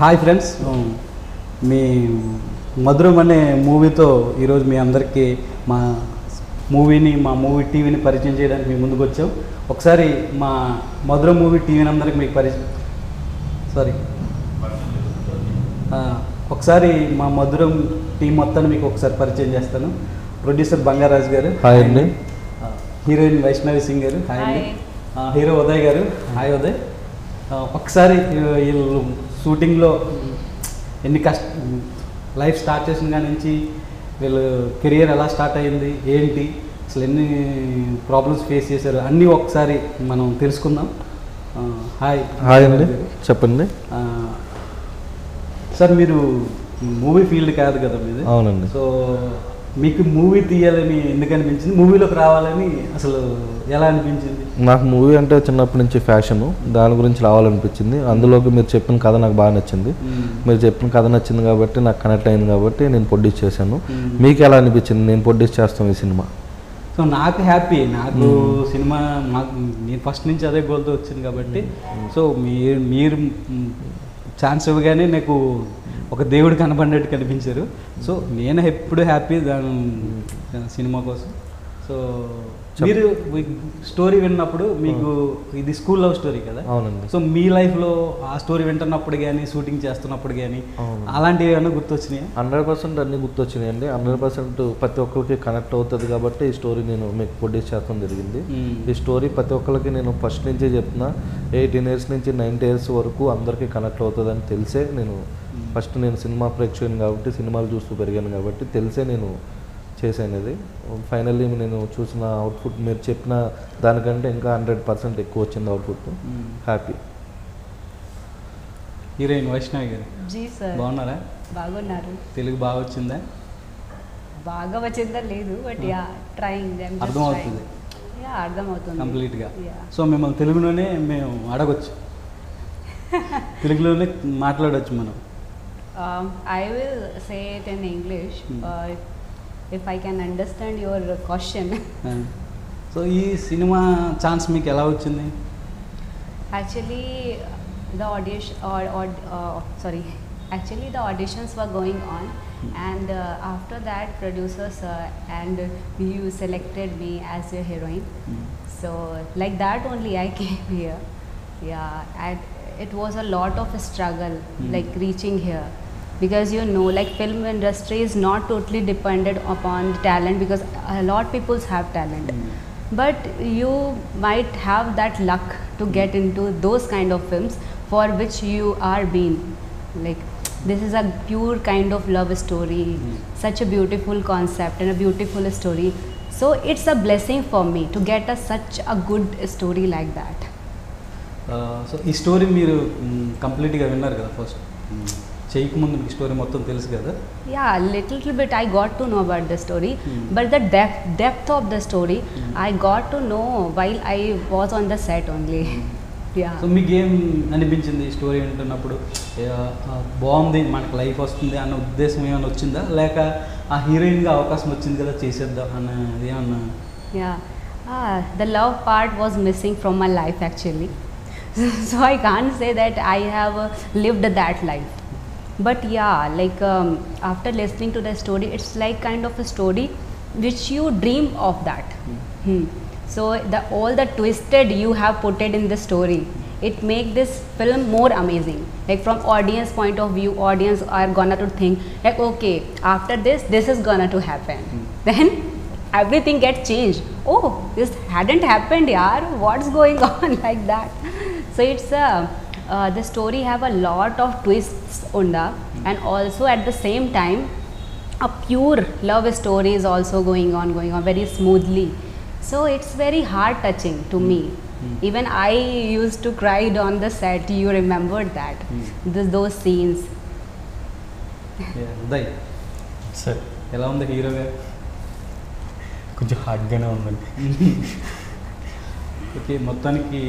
Hi friends, మీ మధురం అనే మూవీతో ఈరోజు మీ అందరికీ మా మూవీ టీవీని పరిచయం చేయడానికి మీ ముందుకు వచ్చాం. ఒకసారి మా మధురం మూవీ టీవీని అందరికి మీకు ఒకసారి మా మధురం టీం మొత్తాన్ని మీకు ఒకసారి పరిచయం చేస్తాను. ప్రొడ్యూసర్ బంగారాజు గారు, హాయ్ అండి. హీరోయిన్ వైష్ణవి సింగ్ గారు, హాయ్ అండి. హీరో ఉదయ్ గారు, హాయ్ ఉదయ్. ఒకసారి వీళ్ళు షూటింగ్లో ఎన్ని లైఫ్ స్టార్ట్ చేసిన కాడి నుంచి వీళ్ళు కెరియర్ ఎలా స్టార్ట్ అయ్యింది, ఏంటి, అసలు ఎన్ని ప్రాబ్లమ్స్ ఫేస్ చేశారు అన్నీ ఒకసారి మనం తెలుసుకుందాం. హాయ్ అండి, చెప్పండి. సార్, మీరు మూవీ ఫీల్డ్ కాదు కదా మీది? అవునండి. సో మీకు మూవీ తీయాలని ఎందుకు అనిపించింది, మూవీలోకి రావాలని అసలు ఎలా అనిపించింది? నాకు మూవీ అంటే చిన్నప్పటి నుంచి ఫ్యాషను, దాని గురించి రావాలనిపించింది. అందులోకి మీరు చెప్పిన కథ నాకు బాగా నచ్చింది. మీరు చెప్పిన కథ నచ్చింది కాబట్టి నాకు కనెక్ట్ అయింది కాబట్టి నేను ప్రొడ్యూస్ చేశాను. మీకు ఎలా అనిపించింది నేను ప్రొడ్యూస్ చేస్తాం ఈ సినిమా? సో నాకు హ్యాపీ, నాకు సినిమా నేను ఫస్ట్ నుంచి అదే గోల్తో వచ్చింది కాబట్టి సో మీరు ఛాన్స్ ఇవ్వగానే నాకు ఒక దేవుడు కనబడినట్టు కనిపించారు. సో నేను ఎప్పుడు హ్యాపీ దాని సినిమా కోసం. సో మీరు స్టోరీ విన్నప్పుడు మీకు ఇది స్కూల్ లవ్ స్టోరీ కదా? అవునండి. సో మీ లైఫ్లో ఆ స్టోరీ వింటున్నప్పుడు కానీ షూటింగ్ చేస్తున్నప్పుడు కానీ అలాంటివి ఏమైనా గుర్తొచ్చినాయి? 100% అన్నీ గుర్తొచ్చినాయండి. 100% ప్రతి ఒక్కరికి కనెక్ట్ అవుతుంది కాబట్టి ఈ స్టోరీ నేను మీకు ప్రొడ్యూస్ చేయడం జరిగింది. ఈ స్టోరీ ప్రతి ఒక్కరికి నేను ఫస్ట్ నుంచే చెప్తున్నా, 18 years నుంచి 90 years వరకు అందరికీ కనెక్ట్ అవుతుందని తెలిసే నేను ఫస్ట్ నేను సినిమా ప్రేక్షకుని కాబట్టి సినిమాలు చూస్తూ పెరిగాను కాబట్టి తెలిసే నేను చేసేది. ఫైనల్లీ నేను చూసిన అవుట్పుట్ మీరు చెప్పిన దానికంటే ఇంకా 100% ఎక్కువ వచ్చింది అవుట్పుట్. హ్యాపీ. హీరోయిన్ వైష్ణవి గారు, జీ సార్, బాగున్నారా? బాగున్నారు. తెలుగు బాగా వచ్చిందా? బాగా వచ్చిందా లేదు, బట్ యా ట్రైయింగ్. అర్థమవుతుంది? యా అర్థమవుతుంది కంప్లీట్గా. సో మిమ్మల్ని తెలుగులోనే మేము అడగొచ్చు, తెలుగులోనే మాట్లాడవచ్చు మనం. I will say it in English if I can understand your question. So ఈ సినిమా ఛాన్స్ మీకు ఎలా వచ్చింది? Actually the auditions were going on, and after that producers and you selected me as your heroine. So like that only I came here. Yeah, and it was a lot of struggle like reaching here, because you know, like film industry is not totally dependent upon talent, because a lot people have talent, but you might have that luck to get into those kind of films for which you are being like, this is a pure kind of love story, such a beautiful concept and a beautiful story. So it's a blessing for me to get such a good story like that. So ఈ story మీరు కంప్లీట్గా విన్నారు కదా? First చేయకముందు మీకు story మొత్తం తెలుసు కదా? Yeah, little bit I got to know about the story, but the depth of the story I got to know while I was on the set only. Yeah. So మీకు ఏం అనిపించింది story వింటున్నప్పుడు? బాగుంది, మనకు life వస్తుంది అన్న ఉద్దేశం ఏమైనా వచ్చిందా, లేక ఆ హీరోయిన్గా అవకాశం వచ్చింది కదా చేసేద్దాం అన్నది ఏమన్నా? Yeah, the love part was missing from my life actually. So I can't say that I have lived that life, but yeah, like after listening to the story, it's like kind of a story which you dream of that. So all the twisted you have put it in the story, it make this film more amazing. Like from audience point of view, audience are gonna to think like, okay, after this is gonna to happen. Then everything gets changed. Oh, this hadn't happened, yaar, what's going on? Like that. So it's the story have a lot of twists unda, and also at the same time a pure love story is also going on very smoothly. So it's very heart touching to me. Even I used to cry on the set. You remembered that, those scenes. Uday sir, ఎలా ఉంది hero గారు? కొంచెం హార్డ్గానే ఉందండి. Okay, మొత్తానికి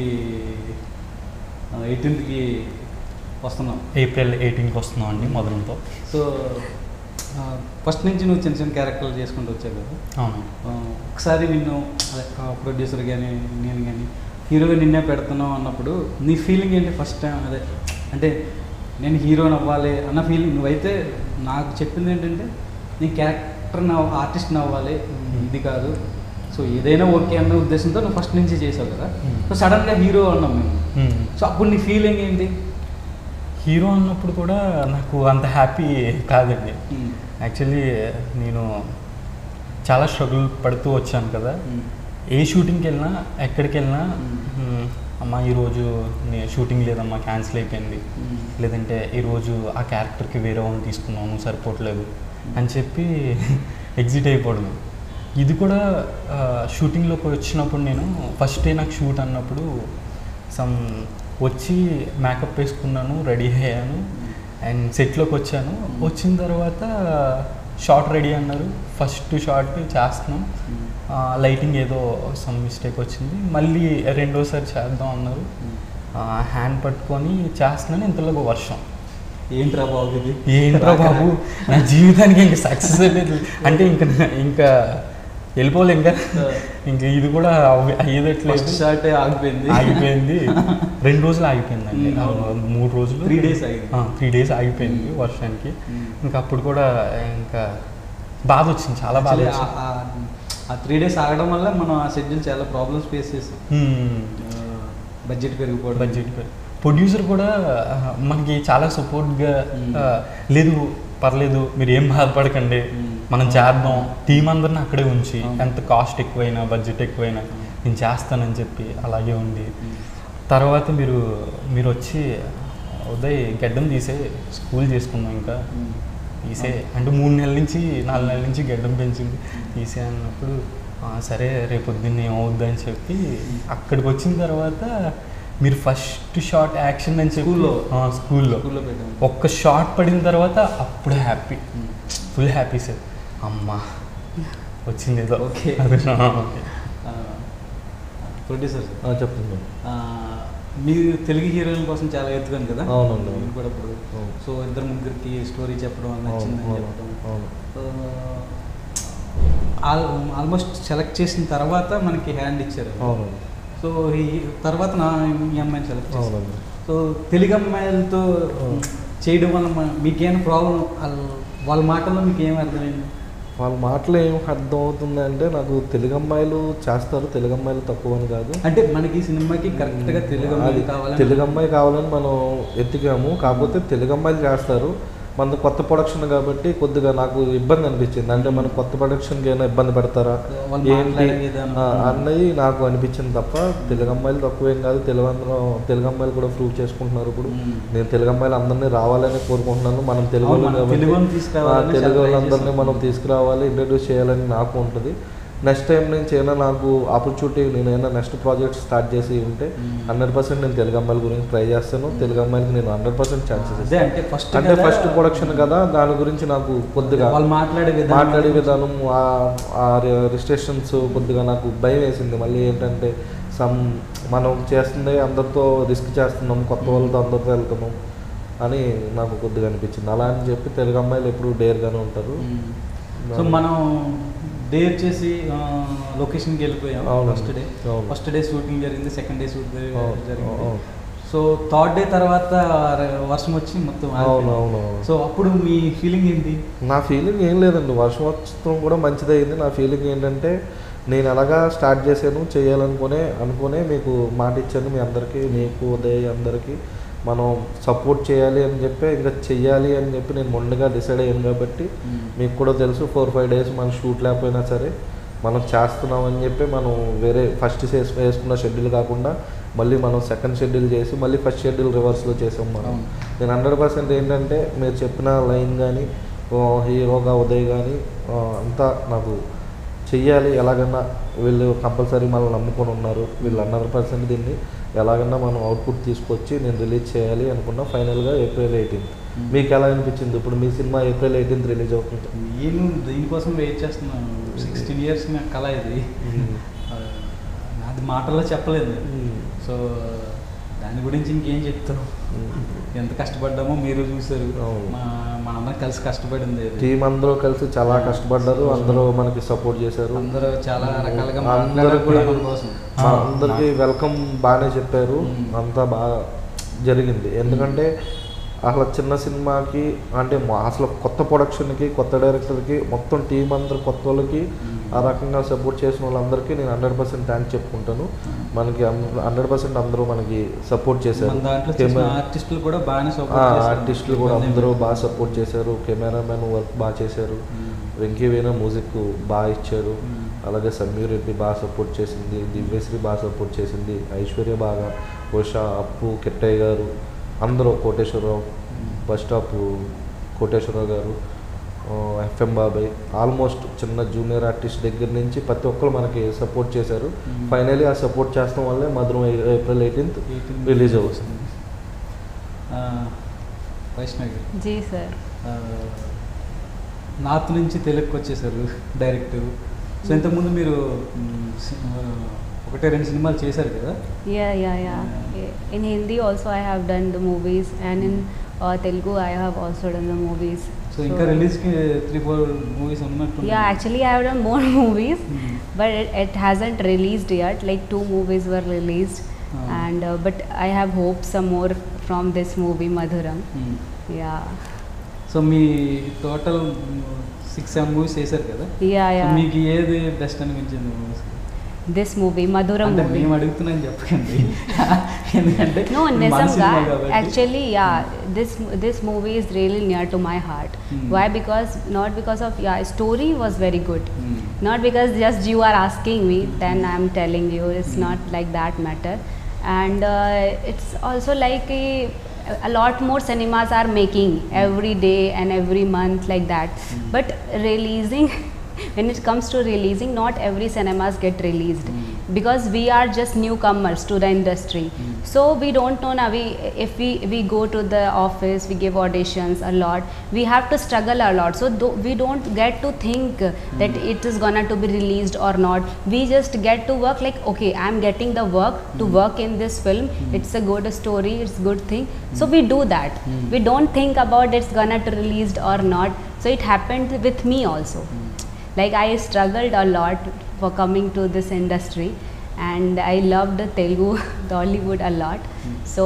18th వస్తున్నాం. April 18th వస్తున్నాం అండి మధురంతో. So first నుంచి నువ్వు చిన్న చిన్న క్యారెక్టర్లు చేసుకుంటూ వచ్చావు కదా? అవును. ఒకసారి నిన్ను ప్రొడ్యూసర్ కానీ నేను కానీ హీరోగా నిన్నే పెడుతున్నావు అన్నప్పుడు నీ ఫీలింగ్ ఏంటి ఫస్ట్ టైం? అదే అంటే నేను హీరోని అవ్వాలి అన్న ఫీలింగ్. నువ్వైతే నాకు చెప్పింది ఏంటంటే నేను క్యారెక్టర్ ఆర్టిస్ట్ని అవ్వాలి, ఇది కాదు. సో ఏదైనా ఓకే అన్న ఉద్దేశంతో నువ్వు ఫస్ట్ నుంచి చేసావు కదా. సో సడన్గా హీరో అన్నాం మేము. సో అప్పుడు నీ ఫీలింగ్ ఏంటి? హీరో అన్నప్పుడు కూడా నాకు అంత హ్యాపీ కాదండి. యాక్చువల్లీ నేను చాలా స్ట్రగుల్ పడుతూ వచ్చాను కదా. ఏ షూటింగ్కి వెళ్ళినా ఎక్కడికి వెళ్ళినా అమ్మ ఈరోజు షూటింగ్ లేదమ్మా, క్యాన్సిల్ అయిపోయింది, లేదంటే ఈరోజు ఆ క్యారెక్టర్కి వేరే వాళ్ళని తీసుకున్నాను సరిపోవట్లేదు అని చెప్పి ఎగ్జిట్ అయిపోవడం. ఇది కూడా షూటింగ్లోకి వచ్చినప్పుడు నేను ఫస్ట్ డే నాకు షూట్ అన్నప్పుడు వచ్చి మేకప్ వేసుకున్నాను, రెడీ అయ్యాను అండ్ సెట్లోకి వచ్చాను. వచ్చిన తర్వాత షార్ట్ రెడీ అన్నారు, ఫస్ట్ షార్ట్ చేస్తున్నాం, లైటింగ్ ఏదో సమ్ మిస్టేక్ వచ్చింది, మళ్ళీ రెండోసారి చేద్దాం అన్నారు. హ్యాండ్ పట్టుకొని చేస్తున్నాను, ఇంతలోకి వర్షం. ఏంట్రా బాబు ఇది, ఏంట్రా బాబు నా జీవితానికి ఇంకా సక్సెస్ లేదు అంటే ఇంకా వెళ్ళిపోలే, ఇంకా ఇది కూడా అయ్యేదట్లేదు. షార్ట్ ఆగిపోయింది 2 రోజులు ఆగిపోయిందండి, 3 రోజులు 3 డేస్ ఆగిపోయింది వర్షానికి. ఇంకా అప్పుడు కూడా ఇంకా బాధ వచ్చింది, చాలా బాధ వచ్చింది. ఆ 3 days ఆగడం వల్ల మనం ఆ షెడ్యూల్ చాలా ప్రాబ్లమ్స్ ఫేస్ చేసాం. బడ్జెట్ పెరిగిపోవడం. ప్రొడ్యూసర్ కూడా మనకి చాలా సపోర్ట్గా, లేదు పర్లేదు మీరు ఏం బాధపడకండి, మనం చేద్దాం, టీం అందరిని అక్కడే ఉంచి ఎంత కాస్ట్ ఎక్కువైనా బడ్జెట్ ఎక్కువైనా నేను చేస్తానని చెప్పి అలాగే ఉంది. తర్వాత మీరు వచ్చి ఉదయ్ గడ్డం తీసే స్కూల్ చేసుకున్నాం, ఇంకా తీసే అంటే 3 నెలల నుంచి 4 నెలల నుంచి గడ్డం పెంచింది, తీసే అన్నప్పుడు సరే రేపొద్దున్న ఏమవుద్ది అని చెప్పి అక్కడికి వచ్చిన తర్వాత మీరు ఫస్ట్ షాట్ యాక్షన్ అని చెప్పి స్కూల్లో ఒక్క షాట్ పడిన తర్వాత అప్పుడు హ్యాపీ, ఫుల్ హ్యాపీ సార్. అమ్మా వచ్చింది ఏదో. ఓకే ప్రొడ్యూసర్ చెప్తున్నాను, మీరు తెలుగు హీరోయిన్ కోసం చాలా ఎత్తుకాను కదా. అవునండి. మీరు కూడా ఇప్పుడు సో 2-3కి స్టోరీ చెప్పడం వల్ల నచ్చిందని చెప్పడం, ఆల్మోస్ట్ సెలెక్ట్ చేసిన తర్వాత మనకి హ్యాండ్ ఇచ్చారు. సో ఈ తర్వాత ఈ అమ్మాయిని సెలెక్ట్ చేశాను. సో తెలుగు అమ్మాయిలతో చేయడం వల్ల మీకేమైనా ప్రాబ్లం, వాళ్ళ మాటల్లో మీకు ఏం అర్థమైంది? వాళ్ళ మాటలు ఏం అర్థం అవుతుందంటే, నాకు తెలుగు అమ్మాయిలు చేస్తారు, తెలుగు అమ్మాయిలు తక్కువ అని కాదు. అంటే మనకి సినిమాకి కరెక్ట్గా తెలుగు అమ్మాయి కావాలని మనం ఎత్తికాము, కాకపోతే తెలుగు అమ్మాయిలు చేస్తారు. మన కొత్త ప్రొడక్షన్ కాబట్టి కొద్దిగా నాకు ఇబ్బంది అనిపించింది. అంటే మన కొత్త ప్రొడక్షన్కి ఏమైనా ఇబ్బంది పెడతారా ఏంటి అన్నది నాకు అనిపించింది తప్ప, తెలుగు అమ్మాయిలు తక్కువేం కాదు. తెలుగు అమ్మాయిలు కూడా ప్రూవ్ చేసుకుంటున్నారు. ఇప్పుడు నేను తెలుగు అమ్మాయిలు అందరినీ రావాలని కోరుకుంటున్నాను. మనం తెలుగు వాళ్ళందరినీ మనం తీసుకురావాలి, ఇంట్రడ్యూస్ చేయాలని నాకు ఉంటుంది. నెక్స్ట్ టైం నుంచి ఏమైనా నాకు ఆపర్చునిటీ, నేనైనా నెక్స్ట్ ప్రాజెక్ట్ స్టార్ట్ చేసి ఉంటే 100% నేను తెలుగు అమ్మాయిల గురించి ట్రై చేస్తాను. తెలుగు అమ్మాయిలకి నేను 100% ఛాన్సెస్ ఇస్తాను. అంటే ఫస్ట్ ప్రొడక్షన్ కదా, దాని గురించి నాకు కొద్దిగా మాట్లాడే విధానం, ఆ రిస్ట్రిక్షన్స్ కొద్దిగా నాకు భయం వేసింది. మళ్ళీ ఏంటంటే మనం చేస్తుంది అందరితో రిస్క్ చేస్తున్నాం, కొత్త వాళ్ళతో అందరితో వెళ్తున్నాం అని నాకు కొద్దిగా అనిపించింది. అలా అని చెప్పి తెలుగు అమ్మాయిలు ఎప్పుడు డేర్గానే ఉంటారు. సో మనం డేర్ చేసి లొకేషన్కి వెళ్ళిపోయాం. ఫస్ట్ డే షూటింగ్ జరిగింది, సెకండ్ డే షూట్ జరిగింది. సో థర్డ్ డే తర్వాత వర్షం వచ్చి మొత్తం. సో అప్పుడు మీ ఫీలింగ్ ఏంటి? నా ఫీలింగ్ ఏం లేదండి, వర్షం వచ్చడం కూడా మంచిదైంది. నా ఫీలింగ్ ఏంటంటే, నేను ఎలాగా స్టార్ట్ చేశాను అనుకునే మీకు మాట ఇచ్చాను మీ అందరికీ, మీకు ఉదయ్ అందరికీ మనం సపోర్ట్ చేయాలి అని చెప్పి, ఇంకా చెయ్యాలి అని చెప్పి నేను మొండిగా డిసైడ్ అయ్యాను. కాబట్టి మీకు కూడా తెలుసు, 4-5 days మనం షూట్ లేకపోయినా సరే మనం చేస్తున్నాం అని చెప్పి మనం వేరే ఫస్ట్ వేసుకున్న షెడ్యూల్ కాకుండా మళ్ళీ మనం సెకండ్ షెడ్యూల్ చేసి మళ్ళీ ఫస్ట్ షెడ్యూల్ రివర్స్లో చేసాం మనం. నేను 100% ఏంటంటే, మీరు చెప్పిన లైన్ కానీ హీరోగా ఉదయ్ కానీ అంతా నాకు చెయ్యాలి, ఎలాగన్నా వీళ్ళు కంపల్సరీ మనల్ని నమ్ముకొని ఉన్నారు, వీళ్ళు 100% దీన్ని ఎలాగన్నా మనం అవుట్పుట్ తీసుకొచ్చి నేను రిలీజ్ చేయాలి అనుకున్నా. ఫైనల్గా April 18th. మీకు ఎలా అనిపించింది? ఇప్పుడు మీ సినిమా April 18th రిలీజ్ అవుతుంది. నేను దీనికోసం వెయిట్ చేస్తున్నాను, 16 years నా కళ ఇది. అది మాటల్లో చెప్పలేదు. సో దాని గురించి ఇంకేం చెప్తాం, ఎంత కష్టపడ్డామో మీరు చూసారు. మనందరం కలిసి కష్టపడింది, టీం అందరూ కలిసి చాలా కష్టపడ్డారు, అందరూ మనకి సపోర్ట్ చేశారు, అందరూ చాలా రకాలుగా అందరికీ వెల్కమ్ బాగానే చెప్పారు, అంతా బాగా జరిగింది. ఎందుకంటే అసలు చిన్న సినిమాకి అంటే అసలు కొత్త ప్రొడక్షన్కి కొత్త డైరెక్టర్కి మొత్తం టీం అందరు కొత్త వాళ్ళకి ఆ రకంగా సపోర్ట్ చేసిన వాళ్ళందరికీ నేను 100% థ్యాంక్స్ చెప్పుకుంటాను. మనకి 100% అందరూ మనకి సపోర్ట్ చేశారు. ఆర్టిస్టులు కూడా బాగానే ఆర్టిస్టులు కూడా అందరూ బాగా సపోర్ట్ చేశారు. కెమెరామెన్ వర్క్ బాగా చేశారు. వెంకీ వేణు మ్యూజిక్ బాగా ఇచ్చారు. అలాగే సమీర్ రెడ్డి బాగా సపోర్ట్ చేసింది. దివ్యశ్రీ బాగా సపోర్ట్ చేసింది. ఐశ్వర్య బాగా, ఉషా, అప్పు, కిట్టయ్య గారు అందరూ, కోటేశ్వరరావు, బస్ స్టాప్ కోటేశ్వరరావు గారు, ఎఫ్ఎం బాబాయ్, ఆల్మోస్ట్ చిన్న జూనియర్ ఆర్టిస్ట్ దగ్గర నుంచి ప్రతి ఒక్కరు మనకి సపోర్ట్ చేశారు. ఫైనలీ ఆ సపోర్ట్ చేస్తాం వల్లే మధురం April 18th రిలీజ్ అవుతుంది. వైష్ణవి జీ సార్, నార్త్ నుంచి తెలుగుకి వచ్చేసారు డైరెక్ట్. సో ఇంతకుముందు మీరు ఒకటే 2 సినిమాలు చేశారు కదా? In Hindi also I have done the movies, and in Telugu I have also done the movies. So ఇంకా రిలీజ్కి 3-4 మూవీస్ ఉన్నట్టు? Yeah, actually I have done more movies, but it hasn't released yet. Like 2 movies were released, and but I have hoped some more from this movie Madhuram. Yeah. So me total 6-7 movies చేశారు కదా? Yeah. మీకు ఏది best అనిపించింది? This movie Madhuram అంటే movie. మేము అడుగుతున్నాను చెప్పకండి. ఎందుకంటే No, నిజంగా actually this movie is really near to my heart. Why? Because not because of story was very good. Not because just you are asking me, then I am telling you. It's not like that matter. And it's also like a lot more cinemas are making every day and every month like that. But releasing when it comes to releasing, not every cinemas get released, because we are just newcomers to the industry. So we don't know now. If we go to the office, we give auditions a lot, we have to struggle a lot. So we don't get to think that it is gonna to be released or not. We just get to work like, okay, I'm getting the work to work in this film. It's a good story, it's good thing. So we do that. We don't think about it's gonna to released or not. So it happened with me also. Like I struggled a lot for coming to this industry, and I loved Telugu, Tollywood a lot. So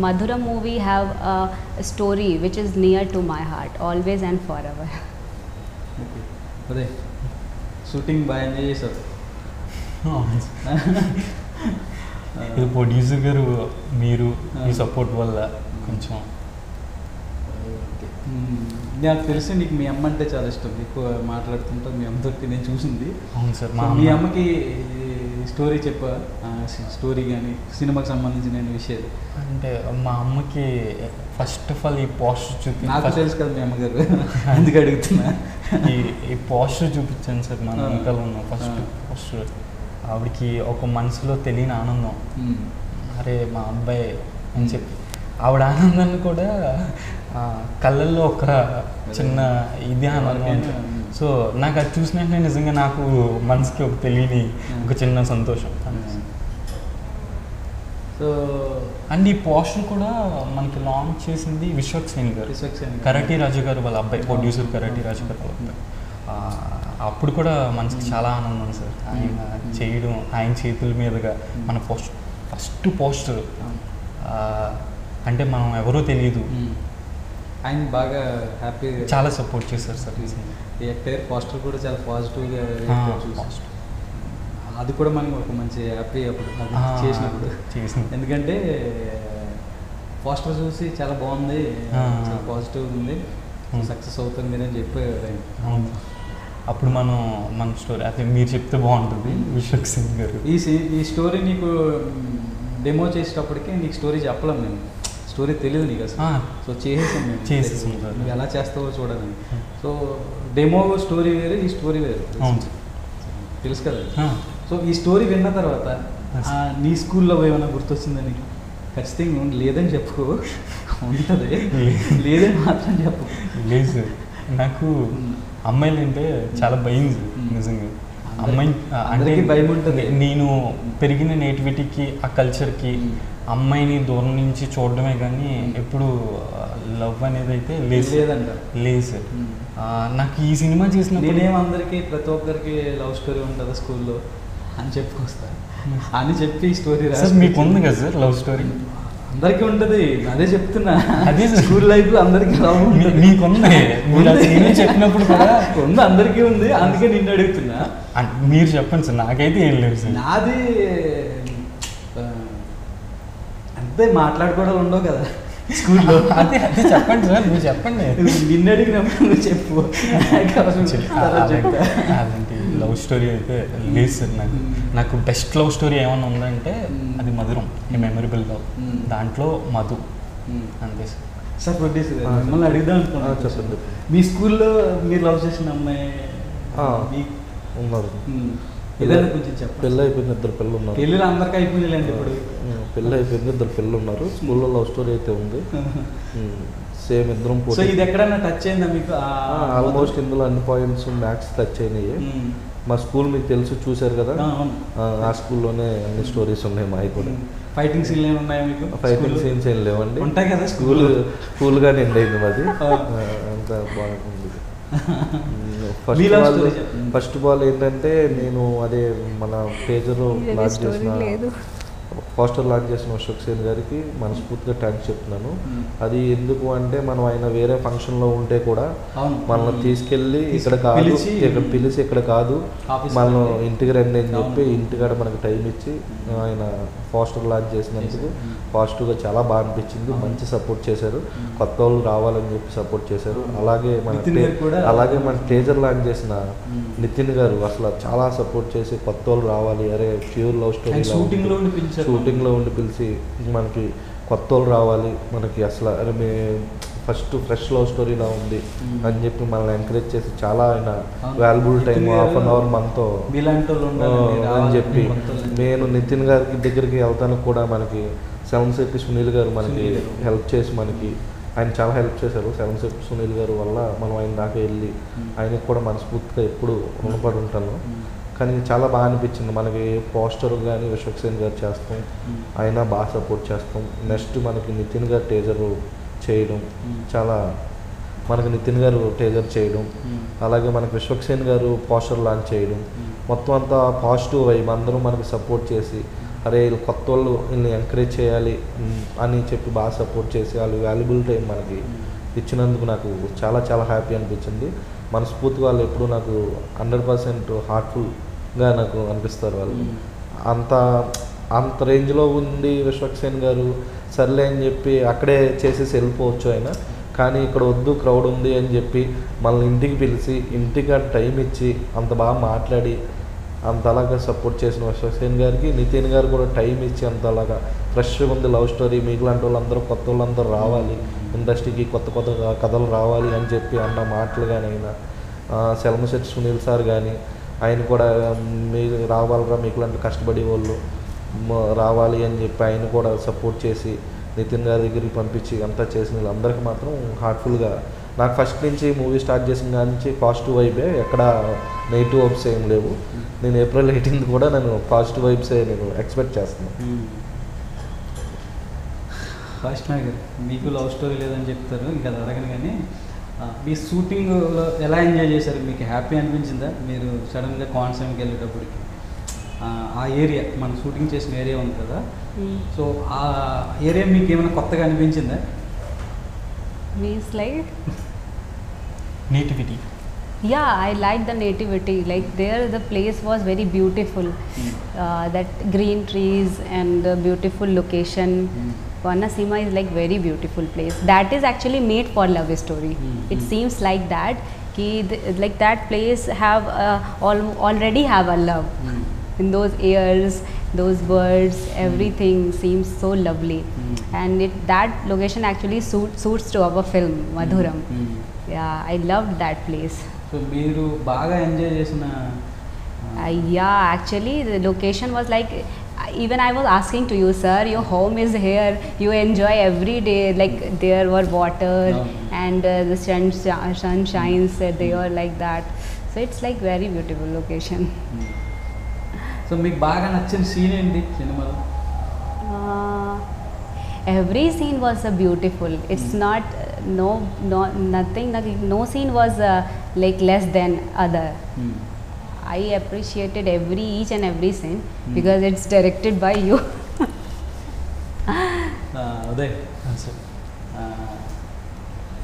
Madhuram movie have a story which is near to my heart, always and forever. అదే shooting బాగా enjoy చేశారు. ఇది producer గారు మీరు మీ support వల్ల కొంచెం. నాకు తెలిసి నీకు మీ అమ్మ అంటే చాలా ఇష్టం, ఎక్కువ మాట్లాడుతుంటా మీ అమ్మతో నేను చూసింది. అవును సార్. మీ అమ్మకి స్టోరీ చెప్పా, స్టోరీ కానీ సినిమాకి సంబంధించిన విషయాలు. అంటే మా అమ్మకి ఫస్ట్ ఆఫ్ ఆల్ ఈ పోస్టర్ చూపి, నాకు తెలుసు కదా మీ అమ్మగారు, అందుకు అడుగుతున్నా. ఈ పోస్టర్ చూపించాను సార్, మన వెనకాల ఉన్న ఫస్ట్ పోస్టర్. ఆవిడకి ఒక మనసులో తెలియని ఆనందం, అరే మా అబ్బాయి అని చెప్పి. ఆవిడ ఆనందాన్ని కూడా కళ్ళల్లో ఒక చిన్న ఇది ఆనందం. సో నాకు అది చూసిన వెంటనే నిజంగా నాకు మనసుకి ఒక తెలియని ఒక చిన్న సంతోషం. సో అండ్ ఈ పోస్టర్ కూడా మనకి లాంచ్ చేసింది విశ్వక్సేన్ గారు, కరాటీ రాజు గారు వాళ్ళ అబ్బాయి, ప్రొడ్యూసర్ కరాటీ రాజు గారు వాళ్ళ అబ్బాయి. అప్పుడు కూడా మనసుకి చాలా ఆనందం సార్, ఆయన చేయడం, ఆయన చేతుల మీదుగా మన ఫస్ట్ పోస్టర్. అంటే మనం ఎవరో తెలియదు, ఆయన బాగా హ్యాపీ, చాలా సపోర్ట్ చేశారు సార్. ఈ ఎంటైర్ పోస్టర్ కూడా చాలా పాజిటివ్గా చూసి, అది కూడా మనకి ఒక మంచి హ్యాపీ అప్పుడు అది చేసినప్పుడు. ఎందుకంటే పోస్టర్ చూసి చాలా బాగుంది, చాలా పాజిటివ్ ఉంది, సక్సెస్ అవుతుంది మీరు అని చెప్పారు ఆయన. అప్పుడు మన స్టోరీ అదే మీరు చెప్తే బాగుంటుంది. విశ్వక్సేన్ గారు ఈ స్టోరీ నీకు డెమో చేసేటప్పటికి నీకు స్టోరీ చెప్పలేము, నేను స్టోరీ తెలియదు నీకు అసలు. సో చేసేసాను నువ్వు ఎలా చేస్తావో చూడాలని. సో డెమో స్టోరీ వేరు, ఈ స్టోరీ వేరు, తెలుసు కదా. సో ఈ స్టోరీ విన్న తర్వాత నీ స్కూల్లో ఏమైనా గుర్తొచ్చిందా నీకు? ఖచ్చితంగా లేదని చెప్పుకో, ఉంటుంది, లేదని మాత్రం చెప్పు. లేదు సార్, నాకు అమ్మాయిలు అంటే చాలా భయం నిజంగా. అమ్మాయి అంటే భయం ఉంటుంది. నేను పెరిగిన నేటివిటీకి, ఆ కల్చర్కి అమ్మాయిని దూరం నుంచి చూడడమే కానీ ఎప్పుడు లవ్ అనేది అయితే లేదంట. లేదు సార్, నాకు ఈ సినిమా చేసినప్పుడు నేనేమందరికీ ప్రతి ఒక్కరికి లవ్ స్టోరీ ఉంటుంది స్కూల్లో అని చెప్పుకొస్తా అని చెప్పి స్టోరీ సార్. మీకు ఉంది కదా సార్ లవ్ స్టోరీ? అందరికీ ఉంటుంది, అదే చెప్తున్నా. అదే స్కూల్ లైఫ్ లో అందరికీ లవ్ ఉంటుంది. మీకుంది, మీరు అసలు ఏమీ చెప్పినప్పుడు కూడా ఉంది, అందరికీ ఉంది, అందుకే నిన్ను అడుగుతున్నా. మీరు చెప్పండి సార్, నాకైతే ఏం లేదు సార్. నాది అంతే, మాట్లాడుకోవడం ఉండవు కదా స్కూల్లో. అదే అదే చెప్పండి సార్, మీరు చెప్పండి. నిన్ను అడిగినప్పుడు నువ్వు చెప్పు. అలాంటి లవ్ స్టోరీ అయితే లేదు సార్. నాకు బెస్ట్ లవ్ స్టోరీ ఏమన్నా ఉందంటే అది మధురం, ఏ మెమరబుల్ లవ్. దాంట్లో మధు అంతే సార్. సార్ ప్రొడ్యూసర్ మిమ్మల్ని అడుగుదాం అనుకున్నాను. చెప్పండి. మీ స్కూల్లో మీరు లవ్ చేసిన అమ్మాయి ఉన్నారు, ఏదైనా కొంచెం చెప్పండి. పెళ్ళి అయిపోయింది, 2 పిల్లలు ఉన్నారు. పెళ్ళిళ్ళు అందరికీ అయిపోయిందండి ఇప్పుడు. పెళ్ళి అయిపోయింది, 2 పిల్లలు ఉన్నారు. స్కూల్లో లవ్ స్టోరీ అయితే ఉంది. సేమ్ ఇద్దరం సో ఇది ఎక్కడన్నా టచ్ అయిందా మీకు? ఆల్మోస్ట్ ఇందులో అన్ని పాయింట్స్ మ్యాథ్స్ టచ్ అయినాయి. మా స్కూల్ మీకు తెలుసు, చూశారు కదా, ఆ స్కూల్లోనే అన్ని స్టోరీస్ ఉన్నాయి మావి కూడా. ఫైటింగ్ సీన్లు ఏమి ఉన్నాయా మీకు? ఫైటింగ్ సీన్స్ ఏం లేవండి, ఉంటాయి కదా. స్కూల్గా ఎండ్ అయింది మాది. అంతా బాగుంది. ఫస్ట్ ఆఫ్ ఆల్ ఏంటంటే, నేను అదే మన పేజర్ లాంచ్ చేసిన పోస్టర్ లాంచ్ చేసిన అశోక్ సేన్ గారికి మనస్ఫూర్తిగా థ్యాంక్స్ చెప్తున్నాను. అది ఎందుకు అంటే, మనం ఆయన వేరే ఫంక్షన్లో ఉంటే కూడా మనల్ని తీసుకెళ్ళి ఇక్కడ కాదు, ఇక్కడ పిలిచి ఇక్కడ కాదు, మనం ఇంటికి రండి అని చెప్పి ఇంటికాడ మనకు టైం ఇచ్చి ఆయన పోస్టర్ లాంచ్ చేసినందుకు పాజిటివ్గా చాలా బాగా అనిపించింది. మంచి సపోర్ట్ చేశారు, కొత్త వాళ్ళు రావాలని చెప్పి సపోర్ట్ చేశారు. అలాగే మన టీజర్ లాంచ్ చేసిన నితిన్ గారు అసలు చాలా సపోర్ట్ చేసి కొత్త వాళ్ళు రావాలి, అరే ప్యూర్ లవ్ స్టోరీ షూటింగ్లో ఉండి పిలిచి మనకి కొత్త వాళ్ళు రావాలి, మనకి అసలు అరే మీ ఫస్ట్ ఫ్రెష్ లవ్ స్టోరీలా ఉంది అని చెప్పి మనల్ని ఎంకరేజ్ చేసి చాలా ఆయన వాల్యుబుల్ టైం ½ మనతో అని చెప్పి, నేను నితిన్ గారికి దగ్గరికి వెళ్తానికి కూడా మనకి సెవెన్శెట్టి సునీల్ గారు మనకి హెల్ప్ చేసి, మనకి ఆయన చాలా హెల్ప్ చేశారు. సెవెన్శెట్టి సునీల్ గారు వల్ల మనం ఆయన దాకా వెళ్ళి ఆయనకు కూడా మనస్ఫూర్తిగా ఎప్పుడు రుణపడి ఉంటాను. కానీ చాలా బాగా అనిపించింది. మనకి పోస్టర్ కానీ అశోక్ సేన్ గారు చేస్తాం, ఆయన బాగా సపోర్ట్ చేస్తాం. నెక్స్ట్ మనకి నితిన్ గారు టీజర్ చేయడం, చాలా మనకి నితిన్ గారు టీజర్ చేయడం, అలాగే మనకి అశోక్ సేన్ గారు పోస్టర్ లాంచ్ చేయడం, మొత్తం అంతా పాజిటివ్ వైబ్. అందరూ మనకి సపోర్ట్ చేసి, అరే వీళ్ళు కొత్త వాళ్ళు వీళ్ళని ఎంకరేజ్ చేయాలి అని చెప్పి బాగా సపోర్ట్ చేసి, వాళ్ళు వాల్యుబుల్ టైం మనకి ఇచ్చినందుకు నాకు చాలా చాలా హ్యాపీ అనిపించింది. మనస్ఫూర్తిగా వాళ్ళు ఎప్పుడు నాకు 100% హార్ట్ఫుల్గా నాకు అనిపిస్తారు. వాళ్ళు అంత రేంజ్లో ఉంది అశోక్ సేన్ గారు. సర్లే అని చెప్పి అక్కడే చేసేసి వెళ్ళిపోవచ్చు ఆయన, కానీ ఇక్కడ వద్దు క్రౌడ్ ఉంది అని చెప్పి మనల్ని ఇంటికి పిలిచి ఇంటికి టైం ఇచ్చి అంత బాగా మాట్లాడి అంతలాగా సపోర్ట్ చేసిన అశోక్ సేన్ గారికి, నితిన్ గారు కూడా టైం ఇచ్చి అంతలాగా ఫ్రెష్గా ఉంది లవ్ స్టోరీ, మీకు లాంటి వాళ్ళందరూ కొత్త వాళ్ళందరూ రావాలి, ఇండస్ట్రీకి కొత్త కొత్త కథలు రావాలి అని చెప్పి అన్న మాటలు కానీ, అయినా సెవెన్శెట్టి సునీల్ సార్ కానీ ఆయన కూడా మీరు రావాలరా, మీకు లాంటి కష్టపడే వాళ్ళు రావాలి అని చెప్పి ఆయన కూడా సపోర్ట్ చేసి నితిన్ గారి దగ్గరికి పంపించి అంతా చేసిన వీళ్ళందరికీ మాత్రం హార్ట్ఫుల్గా, నాకు ఫస్ట్ నుంచి మూవీ స్టార్ట్ చేసిన దాని నుంచి పాజిటివ్ వైబే, ఎక్కడ నెగిటివ్ వైబ్స్ ఏం లేవు. నేను April 18th కూడా నేను పాజిటివ్ వైబ్సే నేను ఎక్స్పెక్ట్ చేస్తున్నాను. ఫస్ట్ నాకు మీకు లవ్ స్టోరీ లేదని చెప్తారు, ఇంకా అది అడగను. కానీ మీ షూటింగ్లో ఎలా ఎంజాయ్ చేశారు? మీకు హ్యాపీ అనిపించిందా మీరు సడన్గా కోనసీమకి వెళ్ళేటప్పటికి? ఆ ఏరియా, మనం షూటింగ్ చేసిన ఏరియా ఉంది కదా, సో ఆ ఏరియా మీకు ఏమైనా కొత్తగా అనిపించిందా? Means like nativity. Yeah, I like the nativity. Like there, the place was very beautiful. That green trees and the beautiful location. Konaseema is like very beautiful place. That is actually made for love story. It seems like that. Like that place have already have a love. In those airs, those birds, everything seems so lovely. And that location actually suits to our film Madhuram. Yeah, I loved that place. So మీరు బాగా enjoy చేసిన? Yeah, actually the location was like, even I was asking to you, sir, your home is here, you enjoy every day, like there were water and the sun shines there like that. So it's like very beautiful location. So మీకు బాగా నచ్చిన scene ఏంటి సినిమాలో? Every scene was beautiful. It's not nothing. No scene was like less than other. I appreciated each and every scene because it's directed by you. అదే sir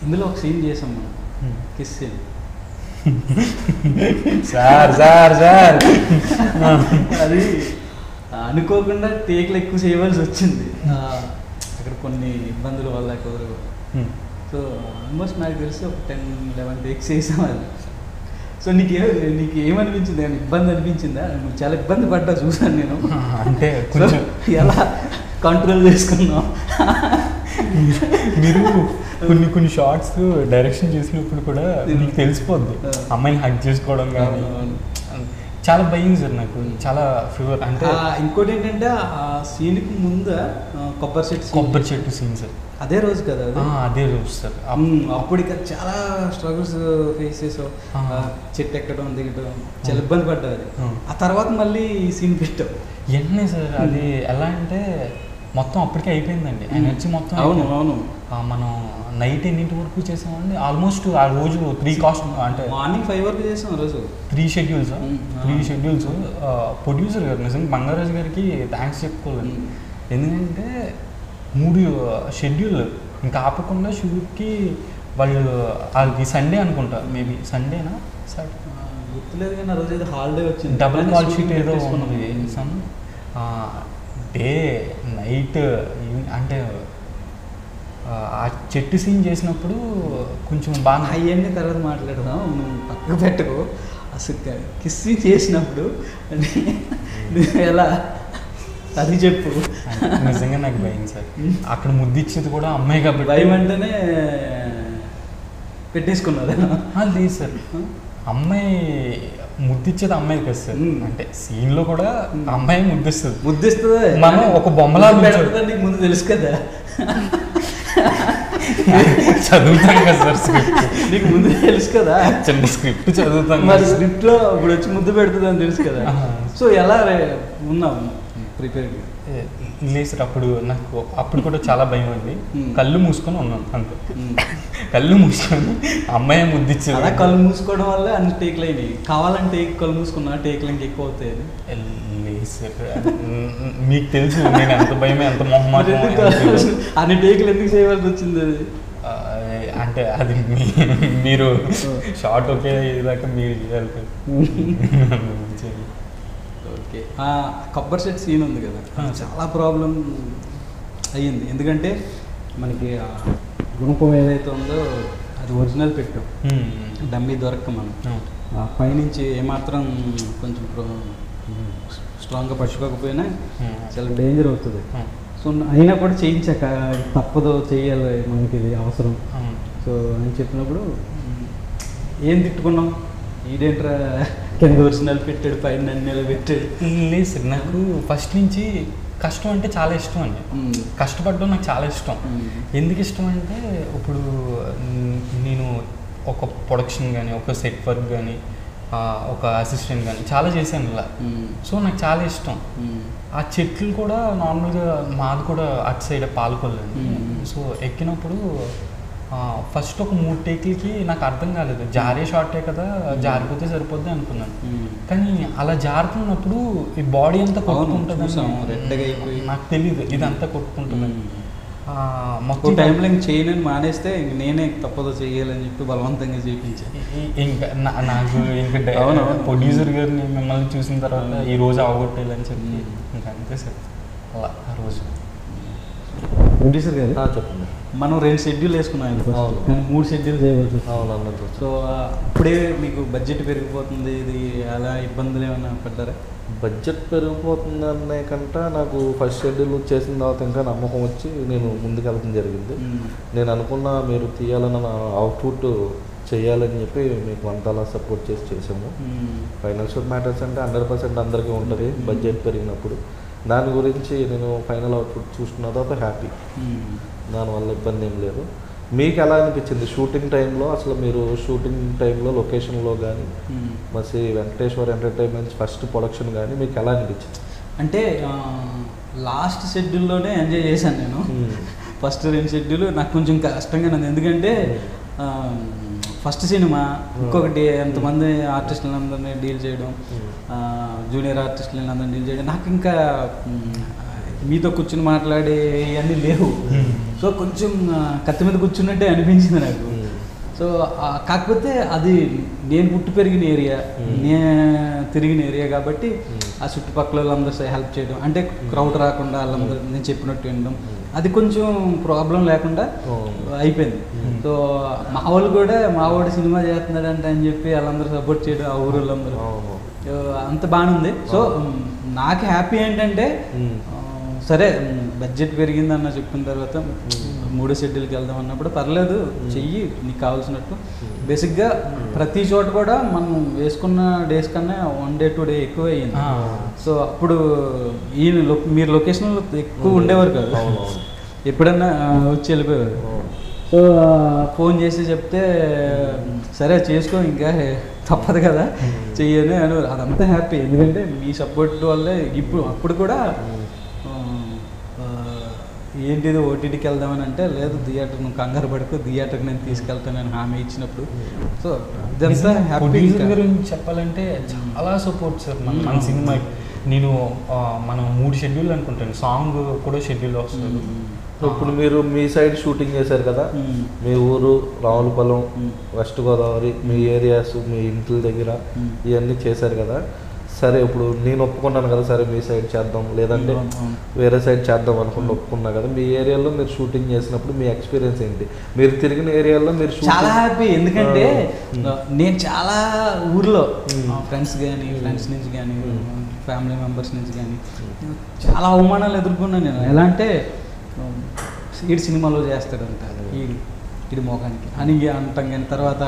ఇందులో ఒక scene చేసాం మనం, kiss scene. Sir sir sir అది అనుకోకుండా టేక్లు ఎక్కువ చేయవలసి వచ్చింది. అక్కడ కొన్ని ఇబ్బందుల వల్ల కుదరదు. సో ఆల్మోస్ట్ నాకు తెలిసి ఒక 10-11 టేక్స్ చేసాం అది. సో నీకు ఏమనిపించింది? ఏమైనా ఇబ్బంది అనిపించిందా? నువ్వు చాలా ఇబ్బంది పడ్డా చూసాను నేను. అంటే కొంచెం ఎలా కంట్రోల్ చేసుకున్నావు? మీరు కొన్ని షార్ట్స్ డైరెక్షన్ చేసినప్పుడు కూడా మీకు తెలిసిపోద్ది, అమ్మాయిని హక్ చేసుకోవడం కానీ చాలా భయం సార్ నాకు, చాలా ఫీవర్. అంటే ఇంకోటి ఏంటంటే ఆ సీన్కి ముందు కొబ్బరి చెట్టు సీన్ సార్, అదే రోజు కదా అది? అదే రోజు సార్. అప్పుడు ఇక చాలా స్ట్రగుల్స్ ఫేస్ చేసావు, చెట్టు ఎక్కడం దిగడం, చాలా ఇబ్బంది పడ్డావు. అది ఆ తర్వాత మళ్ళీ ఈ సీన్ పెట్టావు వెంటనే సార్. అది ఎలా అంటే మొత్తం అప్పటికే అయిపోయిందండి, ఎనర్జీ మొత్తం. అవును అవును. మనం నైట్ ఎన్నింటి వరకు చేసామండి? ఆల్మోస్ట్ ఆ రోజు 3 కాస్ట్ అంటే మార్నింగ్ 5 వరకు చేసాం ఆ రోజు. 3 షెడ్యూల్స్. ప్రొడ్యూసర్ గారు నిజంగా బంగారాజు గారికి థ్యాంక్స్ చెప్పుకోలేదు. ఎందుకంటే 3 షెడ్యూల్ ఇంకా ఆపకుండా షూట్కి వాళ్ళకి సండే అనుకుంటా, మేబీ సండేనా గుర్తులేదు కానీ ఆ రోజు ఏదో హాలిడే వచ్చింది, డబుల్ కాల్ షీట్ ఏదో ఉన్నది. డే నైట్ అంటే ఆ చెట్టు సీన్ చేసినప్పుడు కొంచెం బాగా అవన్నీ తర్వాత మాట్లాడదాం, నువ్వు పక్కకు పెట్టుకో. అసలు కిస్ చేసినప్పుడు ఎలా అది చెప్పు. నిజంగా నాకు భయం సార్. అక్కడ ముద్దిచ్చేది కూడా అమ్మాయి కాబట్టి భయం అంటేనే పెట్టేసుకున్నారు. లేదు సార్, అమ్మాయి ముద్దిచ్చేది అమ్మాయి కదా సార్. అంటే సీన్ లో కూడా అమ్మాయి ముద్దిస్తుంది. మనం ఒక బొమ్మలా పెడతా, నీకు ముందు తెలుసు కదా, చదువుతాం కదా సార్ స్క్రిప్ట్, నీకు ముందు తెలుసు కదా, చిన్న స్క్రిప్ట్ చదువుతాం. మరి స్క్రిప్ట్ లో ఇప్పుడు వచ్చి ముద్దు పెడుతుంది అని తెలుసు కదా. సో ఎలా ఉన్నావు ప్రిపేర్? లేదు సార్, అప్పుడు కూడా చాలా భయం అండి. కళ్ళు మూసుకొని ఉన్నాను అంతే. కళ్ళు మూసుకొని అమ్మాయి ముద్దిచ్చేది. అలా కళ్ళు మూసుకోవడం వల్ల అన్ని టేక్లు అయినాయి. కావాలంటే కళ్ళు మూసుకున్నా టేక్లు ఇంకెక్కువ అవుతాయి. లేదు సార్, మీకు తెలుసు నేను ఎంత భయమే, ఎంత మొహమాట. అన్ని టేక్లు ఎందుకు చేయవలసి వచ్చింది? అది అంటే అది మీరు షార్ట్ ఒకే ఇదాకా మీరు చేయాలి. ఓకే, కొబ్బరి చెట్టు సీన్ ఉంది కదా, చాలా ప్రాబ్లం అయ్యింది. ఎందుకంటే మనకి గుణపం ఏదైతే ఉందో అది ఒరిజినల్ పెట్టాం, డమ్మీ దొరక్క మనం పైనుంచి ఏమాత్రం కొంచెం స్ట్రాంగ్గా పట్టుకోకపోయినా చాలా డేంజర్ అవుతుంది. సో అయినా కూడా చేయించాక తప్పదు, చేయాలి, మనకి ఇది అవసరం. సో అని చెప్పినప్పుడు ఏం తిట్టుకున్నాం, ఈడేంట్రా కింద ఒరిజినల్ పెట్టాడు, పైన నన్ను పెట్టాడు. లేదు సార్, నాకు ఫస్ట్ నుంచి కష్టం అంటే చాలా ఇష్టం అండి. కష్టపడడం నాకు చాలా ఇష్టం. ఎందుకు ఇష్టం అంటే ఇప్పుడు నేను ఒక ప్రొడక్షన్ కానీ, ఒక సెట్ వర్క్ కానీ, ఒక అసిస్టెంట్ కానీ చాలా చేశాను ఇలా. సో నాకు చాలా ఇష్టం. ఆ చెట్లు కూడా నార్మల్గా మాది కూడా అటు సైడ్ పాలకొల్లండి. సో ఎక్కినప్పుడు ఫస్ట్ ఒక 3 టేకులకి నాకు అర్థం కాలేదు, జారే షార్టే కదా, జారిపోతే సరిపోద్ది అనుకున్నాను. కానీ అలా జారుతున్నప్పుడు ఈ బాడీ అంతా కొట్టుకుంటుంది, నాకు తెలియదు ఇదంతా కొట్టుకుంటుంది. మొత్తం టైంలో ఇంక చేయలేని మానేస్తే ఇంక నేనే తప్పదో చేయాలని చెప్పి బలవంతంగా చేయించాను. ఇంకా నాకు ఇంకా ప్రొడ్యూసర్ గారిని మిమ్మల్ని చూసిన తర్వాత ఈ రోజు అవగొట్టేయాలని చెప్పి ఇంకా అంతే సార్. అలా ఆ రోజు ప్రొడ్యూసర్ గారు చెప్పండి. మనం 2 షెడ్యూల్ వేసుకున్నాం, కానీ 3 షెడ్యూల్ చేయవచ్చు. అవును. సో అప్పుడే మీకు బడ్జెట్ పెరిగిపోతుంది, ఇది అలా ఇబ్బందులు ఏమైనా పడ్డారా? బడ్జెట్ పెరిగిపోతుంది అనే కంటే నాకు ఫస్ట్ షెడ్యూల్ చేసిన తర్వాత ఇంకా నమ్మకం వచ్చి నేను ముందుకెళ్ళడం జరిగింది. నేను అనుకున్న మీరు తీయాలన్న అవుట్పుట్ చేయాలని చెప్పి మీకు వంటలా సపోర్ట్ చేసాము. ఫైనాన్షియల్ మ్యాటర్స్ అంటే 100% అందరికీ ఉంటుంది బడ్జెట్ పెరిగినప్పుడు. దాని గురించి నేను ఫైనల్ అవుట్పుట్ చూసుకున్న తర్వాత హ్యాపీ, దానివల్ల ఇబ్బంది ఏం లేదు. మీకు ఎలా అనిపించింది షూటింగ్ టైంలో? అసలు మీరు షూటింగ్ టైంలో లొకేషన్లో కానీ మసి వెంకటేశ్వర్ ఎంటర్టైన్మెంట్స్ ఫస్ట్ ప్రొడక్షన్ కానీ మీకు ఎలా అనిపించింది? అంటే లాస్ట్ షెడ్యూల్లోనే ఎంజాయ్ చేశాను నేను. ఫస్ట్ 2 షెడ్యూల్ నాకు కొంచెం కష్టంగా ఉంది, ఎందుకంటే ఫస్ట్ సినిమా, ఇంకొకటి ఎంతమంది ఆర్టిస్టులందరినీ డీల్ చేయడం, జూనియర్ ఆర్టిస్టులందరినీ డీల్ చేయడం, నాకు ఇంకా మీతో కూర్చుని మాట్లాడే ఇవన్నీ లేవు. సో కొంచెం కత్తి మీద కూర్చున్నట్టే అనిపించింది నాకు. సో కాకపోతే అది నేను పుట్టి పెరిగిన ఏరియా, నేను తిరిగిన ఏరియా కాబట్టి ఆ చుట్టుపక్కల వాళ్ళందరూ హెల్ప్ చేయడం, అంటే క్రౌడ్ రాకుండా వాళ్ళందరూ నేను చెప్పినట్టు వినడం, అది కొంచెం ప్రాబ్లం లేకుండా అయిపోయింది. సో మా వాళ్ళు కూడా మా వాడు సినిమా చేస్తున్నాడంట అని చెప్పి వాళ్ళందరూ సపోర్ట్ చేయడం, ఆ ఊరు వాళ్ళందరూ అంత బాగానే ఉంది. సో నాకు హ్యాపీ ఏంటంటే సరే బడ్జెట్ పెరిగిందన్న చెప్పిన తర్వాత 3 షెడ్యూల్కి వెళ్దాం అన్నప్పుడు పర్లేదు చెయ్యి నీకు కావాల్సినట్టు. బేసిక్గా ప్రతి చోట కూడా మనం వేసుకున్న డేస్ కన్నా 1 day 2 day ఎక్కువ అయ్యింది. సో అప్పుడు మీరు లొకేషన్లో ఎక్కువ ఉండేవారు కాదు, ఎప్పుడన్నా వచ్చి వెళ్ళిపోయేవారు. సో ఫోన్ చేసి చెప్తే సరే చేసుకో ఇంకా తప్పదు కదా చెయ్యని అని అదంతా హ్యాపీ. ఎందుకంటే మీ సపోర్ట్ వల్లే అప్పుడు కూడా ఏంటిది ఓటీటీకి వెళ్దామని అంటే లేదు థియేటర్ నువ్వు కంగారు పడుకో థియేటర్కి నేను తీసుకెళ్తానని హామీ ఇచ్చినప్పుడు. సో ఇదంతా హ్యాపీ గురించి చెప్పాలంటే చాలా సపోర్ట్ సార్ మన సినిమాకి. నేను మనం 3 షెడ్యూల్ అనుకుంటాను, సాంగ్ కూడా షెడ్యూల్ వస్తుంది. ఇప్పుడు మీరు మీ సైడ్ షూటింగ్ చేశారు కదా, మీ ఊరు రావులపాలెం, వెస్ట్ గోదావరి, మీ ఏరియాస్, మీ ఇంటి దగ్గర ఇవన్నీ చేశారు కదా. సరే ఇప్పుడు నేను ఒప్పుకున్నాను కదా, సరే మీ సైడ్ చేద్దాం లేదంటే వేరే సైడ్ చేద్దాం అనుకుని ఒప్పుకున్నా కదా. మీ ఏరియాలో మీరు షూటింగ్ చేసినప్పుడు మీ ఎక్స్పీరియన్స్ ఏంటి? మీరు తిరిగిన ఏరియాలో మీరు చాలా హ్యాపీ. ఎందుకంటే నేను చాలా ఊర్లో ఫ్రెండ్స్ నుంచి కానీ ఫ్యామిలీ మెంబర్స్ నుంచి కానీ చాలా అవమానాలు ఎదుర్కొన్నాను నేను. ఎలా అంటే ఈడు సినిమాలో చేస్తాడంట, ఈడు మోకానికి అని అంటాం. కానీ తర్వాత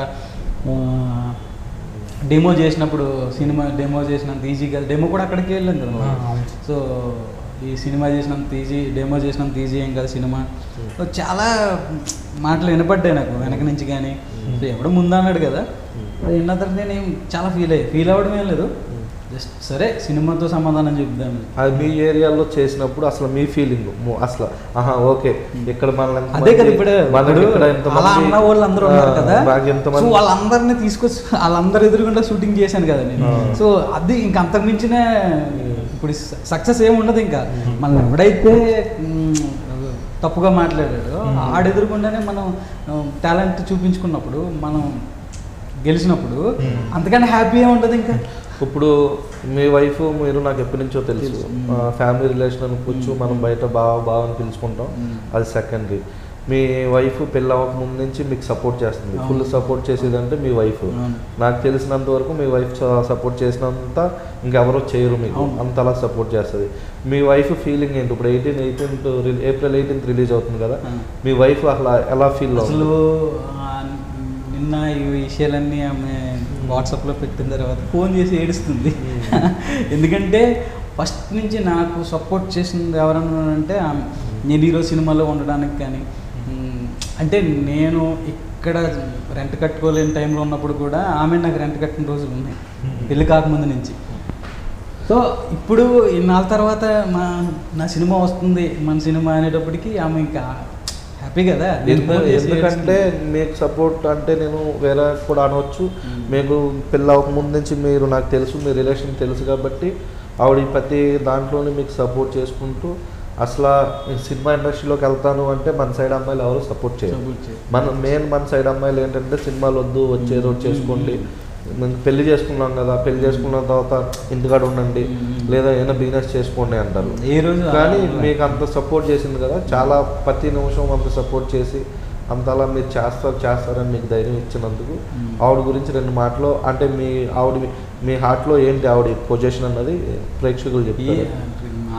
డెమో చేసినప్పుడు సినిమా డెమో చేసినంత ఈజీ కాదు, డెమో కూడా అక్కడికి వెళ్ళాం కదా. సో ఈ సినిమా చేసినంత ఈజీ, డెమో చేసినంత ఈజీ ఏం కాదు సినిమా. సో చాలా మాటలు వినపడ్డాయి నాకు వెనక నుంచి కానీ. సో ఎవడో ముందు అన్నాడు కదా, విన్న తర్వాత నేను చాలా ఫీల్ అవ్వడం ఏం లేదు, జస్ట్ సరే సినిమాతో సమాధానం చెప్దాం. అది మీ ఏరియాలో చేసినప్పుడు అసలు మీ ఫీలింగ్ అసలు ఓకే ఇక్కడ అదే కదా. ఇప్పుడు అలా అన్న వాళ్ళు అందరూ ఉన్నారు కదా, సో వాళ్ళందరినీ తీసుకొచ్చి వాళ్ళందరూ ఎదురుగుండా షూటింగ్ చేశాను కదా నేను. సో అది ఇంక అంతకు మించిన ఇప్పుడు సక్సెస్ ఏమి ఉండదు. ఇంకా మనం ఎవడైతే తప్పుగా మాట్లాడాడో ఆడెదురుగుండానే మనం టాలెంట్ చూపించుకున్నప్పుడు, మనం గెలిచినప్పుడు అంతకన్నా హ్యాపీ ఏమి ఉంటుంది ఇంకా. ఇప్పుడు మీ వైఫ్ మీరు నాకు ఎప్పటి నుంచో తెలుసు, ఫ్యామిలీ రిలేషన్ అనుకోవచ్చు, మనం బయట బాగా అని పిలుచుకుంటాం, అది సెకండరీ. మీ వైఫ్ పెళ్ళి అవ్వక ముందు నుంచి మీకు సపోర్ట్ చేస్తుంది, ఫుల్ సపోర్ట్ చేసేదంటే మీ వైఫ్. నాకు తెలిసినంత వరకు మీ వైఫ్ సపోర్ట్ చేసినంత ఇంకెవరో చేయరు, మీకు అంతలా సపోర్ట్ చేస్తుంది. మీ వైఫ్ ఫీలింగ్ ఏంటి? ఇప్పుడు ఏప్రిల్ 18th రిలీజ్ అవుతుంది కదా, మీ వైఫ్ అసలు ఎలా ఫీల్ అసలు? నిన్న ఈ విషయాలన్నీ ఆమె వాట్సాప్లో పెట్టిన తర్వాత ఫోన్ చేసి ఏడుస్తుంది. ఎందుకంటే ఫస్ట్ నుంచి నాకు సపోర్ట్ చేసింది ఎవరన్నా అంటే నేను ఈరోజు సినిమాలో ఉండడానికి కానీ, అంటే నేను ఇక్కడ రెంట్ కట్టుకోలేని టైంలో ఉన్నప్పుడు కూడా ఆమె నాకు రెంట్ కట్టిన రోజులు ఉన్నాయి పెళ్ళి కాకముందు నుంచి. సో ఇప్పుడు ఇన్నాళ్ళ తర్వాత నా సినిమా వస్తుంది, మన సినిమా అనేటప్పటికీ ఆమె ఇంకా హ్యాపీ కదా. ఎందుకంటే మీకు సపోర్ట్ అంటే నేను వేరే కూడా అనవచ్చు, మీకు పెళ్ళి అవ్వక ముందు నుంచి మీరు నాకు తెలుసు, మీ రిలేషన్ తెలుసు కాబట్టి ఆవిడ ప్రతి దాంట్లోనే మీకు సపోర్ట్ చేసుకుంటూ అసలు సినిమా ఇండస్ట్రీలోకి వెళ్తాను అంటే మన సైడ్ అమ్మాయిలు ఎవరు సపోర్ట్ చేయరు. మన సైడ్ అమ్మాయిలు ఏంటంటే సినిమాలు వద్దు, వచ్చేదో చేసుకోండి, పెళ్లి చేసుకున్నాం కదా, పెళ్లి చేసుకున్న తర్వాత ఇంటికాడ ఉండండి లేదా ఏదైనా బిజినెస్ చేసుకోండి అంటారు. ఏ రోజు కానీ మీకు అంత సపోర్ట్ చేసింది కదా, చాలా ప్రతి నిమిషం అంత సపోర్ట్ చేసి అంతలా మీరు చేస్తారని మీకు ధైర్యం ఇచ్చినందుకు ఆవిడ గురించి 2 మాటలు అంటే మీ హార్ట్లో ఏంటి ఆవిడ పొజిషన్ అన్నది ప్రేక్షకులు చెప్తారు.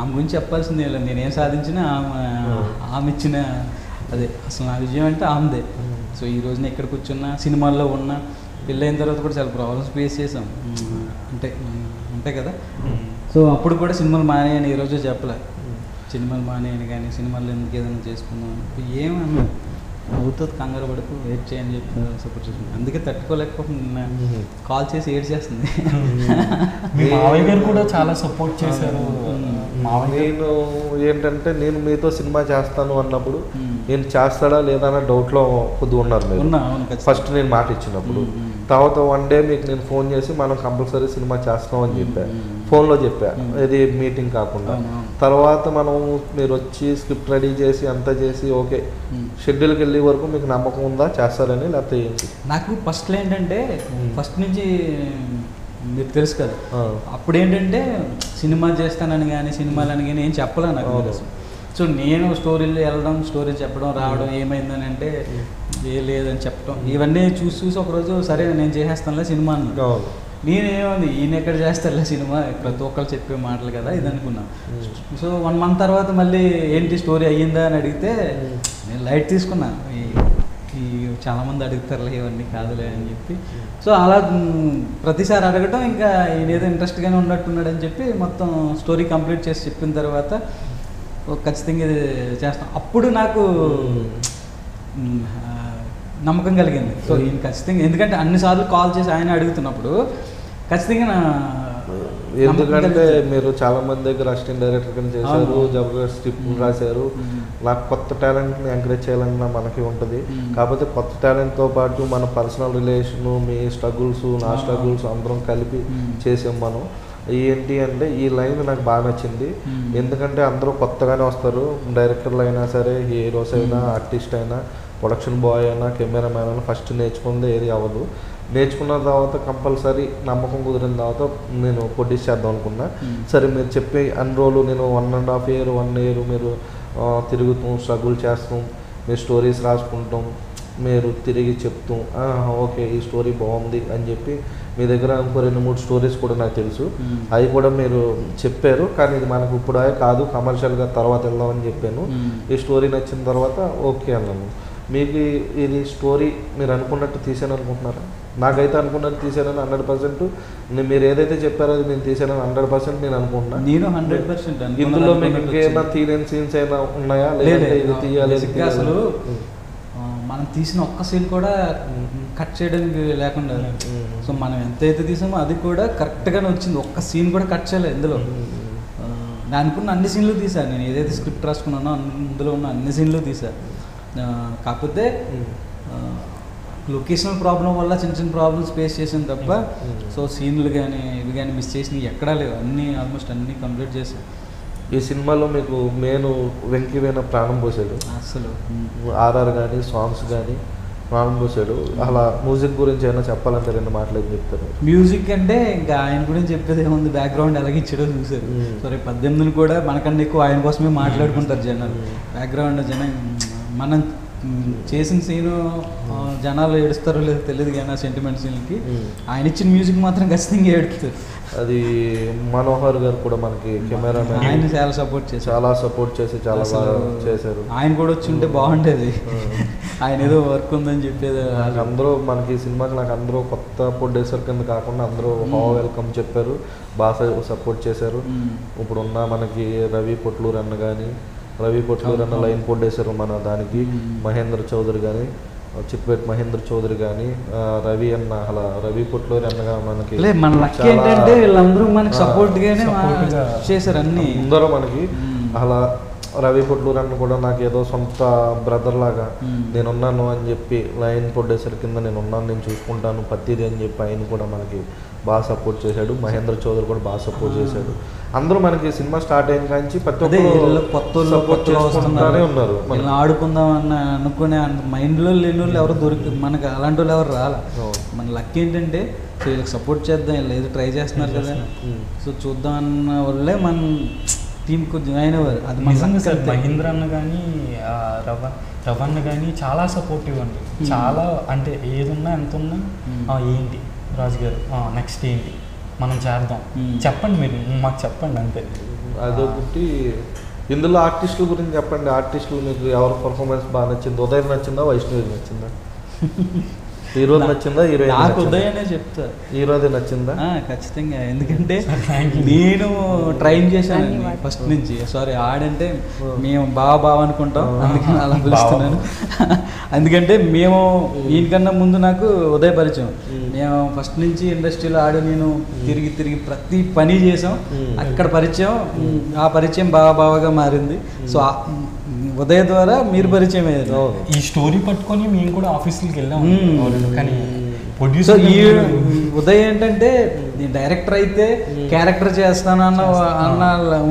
ఆమె గురించి చెప్పాల్సిందే లేదు, నేనేం సాధించినా ఆమె ఇచ్చిన అదే అసలు నా విజయం అంటే ఆమెదే. సో ఈ రోజున ఇక్కడ కూర్చున్న సినిమాల్లో ఉన్న పెళ్ళైన తర్వాత కూడా చాలా ప్రాబ్లమ్స్ ఫేస్ చేసాం, అంటే ఉంటాయి కదా. సో అప్పుడు కూడా సినిమాలు మానేయని ఈరోజు చెప్పలే, సినిమాలు మానేయని కానీ సినిమాలు ఎందుకు ఏదైనా చేసుకుందాం ఏమన్నా అవుతుంది, కంగారు పడుతూ వెయిట్ చేయని చెప్పి సపోర్ట్ చేస్తుంది. అందుకే తట్టుకోలేకపోతుంది, కాల్ చేసి ఏడ్ చేస్తుంది. మీ మావయ్య గారు కూడా చాలా సపోర్ట్ చేశారు. నేను ఏంటంటే నేను మీతో సినిమా చేస్తాను అన్నప్పుడు నేను చేస్తాడా లేదా అన్న డౌట్లో కొద్దిగా ఉన్నారు మీరు. ఫస్ట్ నేను మాట ఇచ్చినప్పుడు తర్వాత వన్ డే మీకు నేను ఫోన్ చేసి మనం కంపల్సరీ సినిమా చేస్తాం అని చెప్పా, ఫోన్లో చెప్పా, ఇది మీటింగ్ కాకుండా. తర్వాత మనం మీరు వచ్చి స్క్రిప్ట్ రెడీ చేసి అంతా చేసి ఓకే షెడ్యూల్కి వెళ్ళే వరకు మీకు నమ్మకం ఉందా చేస్తారని, లేకపోతే ఏంటి? నాకు ఫస్ట్లో ఏంటంటే ఫస్ట్ నుంచి మీకు తెలుసు కదా, అప్పుడు ఏంటంటే సినిమా చేస్తానని కానీ సినిమాలని కానీ ఏం చెప్పలే నాకు. సో నేను స్టోరీలు వెళ్ళడం, స్టోరీ చెప్పడం, రావడం, ఏమైందని అంటే ఏ లేదని చెప్పడం, ఇవన్నీ చూసి ఒకరోజు సరే నేను చేసేస్తానులే సినిమా అన్నా. నేనేముంది ఈయన ఎక్కడ చేస్తానులే సినిమా, ప్రతి ఒక్కరు చెప్పే మాటలు కదా ఇది అనుకున్నా. సో 1 month తర్వాత మళ్ళీ ఏంటి స్టోరీ అయ్యిందా అని అడిగితే నేను లైట్ తీసుకున్నా, ఈ చాలామంది అడుగుతారులే ఇవన్నీ కాదులే అని చెప్పి. సో అలా ప్రతిసారి అడగటం, ఇంకా ఈయన ఏదో ఇంట్రెస్ట్గానే ఉన్నట్టున్నాడని చెప్పి మొత్తం స్టోరీ కంప్లీట్ చేసి చెప్పిన తర్వాత ఖచ్చితంగా ఇది చేస్తాం. అప్పుడు నాకు నమ్మకం కలిగింది. సో ఈయన ఖచ్చితంగా, ఎందుకంటే అన్నిసార్లు కాల్ చేసి ఆయన అడుగుతున్నప్పుడు ఖచ్చితంగా ఎందుకంటే మీరు చాలా మంది దగ్గర అసిస్టెంట్ డైరెక్టర్ కింద చేశారు, జబర్దస్త్ స్క్రిప్ట్ రాశారు. నాకు కొత్త టాలెంట్ని ఎంకరేజ్ చేయాలన్నా మనకి ఉంటుంది. కాకపోతే కొత్త టాలెంట్తో పాటు మన పర్సనల్ రిలేషను, మీ స్ట్రగుల్స్, నా స్ట్రగుల్స్ అందరం కలిపి చేసాం మనం. ఏంటి అంటే ఈ లైన్ నాకు బాగా నచ్చింది. ఎందుకంటే అందరూ కొత్తగానే వస్తారు, డైరెక్టర్లు అయినా సరే, హీరోస్ అయినా, ఆర్టిస్ట్ అయినా, ప్రొడక్షన్ బాయ్ అయినా, కెమెరామ్యాన్ అయినా ఫస్ట్ నేర్చుకుందే ఏది అవ్వదు. నేర్చుకున్న తర్వాత కంపల్సరీ నమ్మకం కుదిరిన తర్వాత నేను ప్రొడ్యూస్ చేద్దాం అనుకున్నా. సరే మీరు చెప్పే అన్ని రోజులు నేను 1.5 year 1 year మీరు తిరుగుతాం, స్ట్రగుల్ చేస్తాం, మీరు స్టోరీస్ రాసుకుంటాం, మీరు తిరిగి చెప్తాం, ఓకే ఈ స్టోరీ బాగుంది అని చెప్పి మీ దగ్గర ఇంకో 2-3 స్టోరీస్ కూడా నాకు తెలుసు, అవి కూడా మీరు చెప్పారు. కానీ ఇది మనకు ఇప్పుడు కాదు, కమర్షియల్గా తర్వాత వెళ్దామని చెప్పాను. ఈ స్టోరీ నచ్చిన తర్వాత ఓకే అన్నాను. మీకు ఇది స్టోరీ మీరు అనుకున్నట్టు తీసాను అనుకుంటున్నారా? నాకైతే అనుకున్నట్టు తీసానని 100%. మీరు ఏదైతే చెప్పారో అది నేను తీసానని 100% నేను అనుకుంటున్నా. నేను 100% ఇందులో మీకు ఇంకేమైనా తీయలేని సీన్స్ అయినా ఉన్నాయా, లేదంటే ఇది తీయాలి? అసలు మనం తీసిన ఒక్క సీన్ కూడా కట్ చేయడానికి లేకుండా, సో మనం ఎంతైతే తీసామో అది కూడా కరెక్ట్గానే వచ్చింది. ఒక్క సీన్ కూడా కట్ చేయలేదు ఇందులో. నేను అనుకున్న అన్ని సీన్లు తీసాను, నేను ఏదైతే స్క్రిప్ట్ రాసుకున్నానో అందులో ఉన్న అన్ని సీన్లు తీసాను. కాకపోతే లొకేషనల్ ప్రాబ్లం వల్ల చిన్న చిన్న ప్రాబ్లమ్స్ ఫేస్ చేసాను తప్ప, సో సీన్లు కానీ ఇవి కానీ మిస్ చేసినవి ఎక్కడా లేవు, అన్నీ ఆల్మోస్ట్ అన్నీ కంప్లీట్ చేశాను. ఈ సినిమాలో మీకు మెయిన్ వెంకీ వేణ ప్రాణం పోసాడు అసలు. ఆర్ఆర్ కానీ సాంగ్స్ కానీ ప్రాణం పోసాడు. అలా మ్యూజిక్ గురించి ఏమైనా చెప్పాలంటే 2 మాటలు ఏం చెప్తారు? మ్యూజిక్ అంటే ఇంకా ఆయన గురించి చెప్పేది ఏముంది, బ్యాక్గ్రౌండ్ ఎలాగ ఇచ్చాడో చూసారు. సో రేపు 18 కూడా మనకన్నా ఎక్కువ ఆయన కోసమే మాట్లాడుకుంటారు జనాలు. బ్యాక్గ్రౌండ్ మనం చేసిన సీను జనాలు ఏడుస్తారో లేదో తెలియదు కానీ ఆ సెంటిమెంట్ సీన్కి ఆయన ఇచ్చిన మ్యూజిక్ మాత్రం ఖచ్చితంగా ఏడుస్తారు. అది మనోహర్ గారు కూడా మనకి కెమెరామెన్, ఆయన చాలా సపోర్ట్ చేసి చాలా బాగా చేశారు. ఆయన కూడా వచ్చి ఉంటే బాగుండేది, ఆయన ఏదో వర్క్ ఉందని చెప్పేది. అందరూ మనకి సినిమాకి నాకు అందరూ కొత్త ప్రొడ్యూసర్ కింద కాకుండా అందరూ వెల్కమ్ చెప్పారు, బాగా సపోర్ట్ చేశారు. ఇప్పుడున్న మనకి రవి పొట్లూరు అన్న కానీ, రవి పొట్లూరు అన్న లైన్ ప్రొడ్యూసర్ మన దానికి, మహేంద్ర చౌదరి కానీ, చిట్పేట్ మహేంద్ర చౌదరి కానీ, రవి అన్న, అలా రవి పొట్లూరు అన్నగా మనకి మన లక్కీ ఏంటంటే వీళ్ళందరూ మనకి సపోర్ట్గానే చేశారు అన్ని. అందరూ మనకి అలా రవి పొట్లూరు అన్న కూడా నాకు ఏదో సొంత బ్రదర్ లాగా నేనున్నాను అని చెప్పి, లైన్ ప్రొడ్యూసర్ కింద నేనున్నాను, నేను చూసుకుంటాను ప్రతిదీ అని చెప్పి ఆయన కూడా మనకి బాగా సపోర్ట్ చేశాడు. మహేంద్ర చౌదరి కూడా బాగా సపోర్ట్ చేశాడు. అందరూ మనకి సినిమా స్టార్ట్ అయిన కానీ ప్రతి ఒక్కరు ఉన్నారు. మనం ఆడుకుందాం అన్న అనుకునే మైండ్లో లేని వాళ్ళు ఎవరు మనకి అలాంటి వాళ్ళు ఎవరు రాలా. మన లక్ ఏంటంటే వీళ్ళకి సపోర్ట్ చేద్దాం, వీళ్ళు ఏదో ట్రై చేస్తున్నారు కదా, సో చూద్దాం అన్న వాళ్ళే మన టీంకు జాయిన్ అవ్వరు. అది నిజంగా సార్. మహేంద్ర అన్న కానీ రవన్న కానీ చాలా సపోర్టివ్ అండి. చాలా అంటే ఏదున్నా ఎంత ఉన్నా ఏంటి రాజు గారు నెక్స్ట్ ఏంటి మనం చేద్దాం, చెప్పండి, మీరు మాకు చెప్పండి అంతే. అదొకటి. ఇందులో ఆర్టిస్టుల గురించి చెప్పండి. ఆర్టిస్టులు మీకు ఎవరు పర్ఫార్మెన్స్ బాగా నచ్చింది? ఉదయం నచ్చిందా, వైష్ణవి నచ్చిందా? హీరో నచ్చిందా, హీరోయిన్? నాకు ఉదయనే చెప్తా, హీరోదే నచ్చిందా? ఖచ్చితంగా. ఎందుకంటే నేను ట్రైన్ చేశాను ఫస్ట్ నుంచి. సారీ, ఆడంటే మేము బావ అనుకుంటాం, అందుకని అలా పిలుస్తున్నాను. ఎందుకంటే మేము దీనికన్నా ముందు నాకు ఉదయ పరిచయం. మేము ఫస్ట్ నుంచి ఇండస్ట్రీలో నేను తిరిగి ప్రతి పని చేసాం. అక్కడ పరిచయం, ఆ పరిచయం బావగా మారింది. సో ఉదయ ద్వారా మీరు పరిచయం అయ్యారు. ఈ స్టోరీ పట్టుకొని మేము కూడా ఆఫీసులకి వెళ్ళాము, కానీ సో ఈ ఉదయ్ ఏంటంటే నేను డైరెక్టర్ అయితే క్యారెక్టర్ చేస్తాను అన్న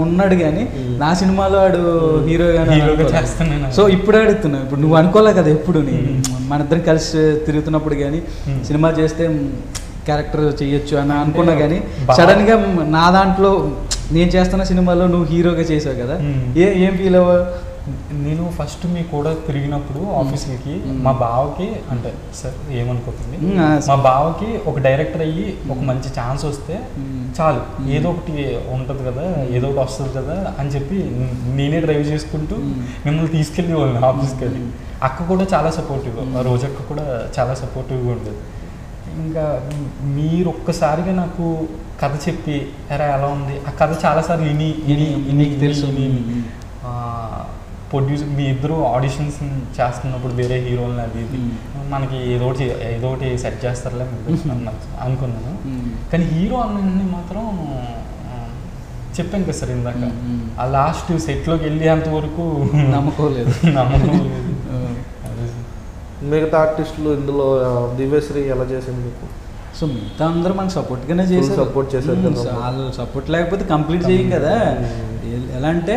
ఉన్నాడు కానీ నా సినిమాలో ఆడు హీరోగా చేస్తున్నాను. సో ఇప్పుడు అడుగుతున్నావు, ఇప్పుడు నువ్వు అనుకోలే కదా ఎప్పుడు మన ఇద్దరం కలిసి తిరుగుతున్నప్పుడు కానీ సినిమా చేస్తే క్యారెక్టర్ చేయొచ్చు అని అనుకున్నా కానీ సడన్ గా నా దాంట్లో నేను చేస్తున్న సినిమాలో నువ్వు హీరోగా చేసావు కదా, ఏం ఫీల్ అవ్వ? నేను ఫస్ట్ మీ కూడా తిరిగినప్పుడు ఆఫీస్కి మా బావకి అంటే సార్ ఏమనుకోతుంది, మా బావకి ఒక డైరెక్టర్ అయ్యి ఒక మంచి ఛాన్స్ వస్తే చాలు ఏదో ఒకటి ఉంటుంది కదా, ఏదో ఒకటి వస్తుంది కదా అని చెప్పి నేనే డ్రైవ్ చేసుకుంటూ మిమ్మల్ని తీసుకెళ్ళి వాళ్ళని ఆఫీస్కి వెళ్ళి. అక్క కూడా చాలా సపోర్టివ్, రోజక్క కూడా చాలా సపోర్టివ్గా ఉండేది. ఇంకా మీరు ఒక్కసారిగా నాకు కథ చెప్పి ఎరా ఎలా ఉంది, ఆ కథ చాలాసార్లు విని తెలుసు ప్రొడ్యూసర్ మీ ఇద్దరు ఆడిషన్స్ చేస్తున్నప్పుడు వేరే హీరోలని అది ఇది మనకి ఏదో ఒకటి సెట్ చేస్తారులే అనుకున్నాను. కానీ హీరో అన్నీ మాత్రం చెప్పాను కదా సార్ ఇందాక, ఆ లాస్ట్ సెట్లోకి వెళ్ళేంత వరకు నమ్మకం లేదు. మిగతా ఆర్టిస్టులు ఇందులో దివ్యశ్రీ ఎలా చేసింది మీకు? సో మిగతా అందరూ మనకు సపోర్ట్గానే చేశారు, సపోర్ట్ చేశారు. వాళ్ళు సపోర్ట్ లేకపోతే కంప్లీట్ చేయం కదా. ఎలా అంటే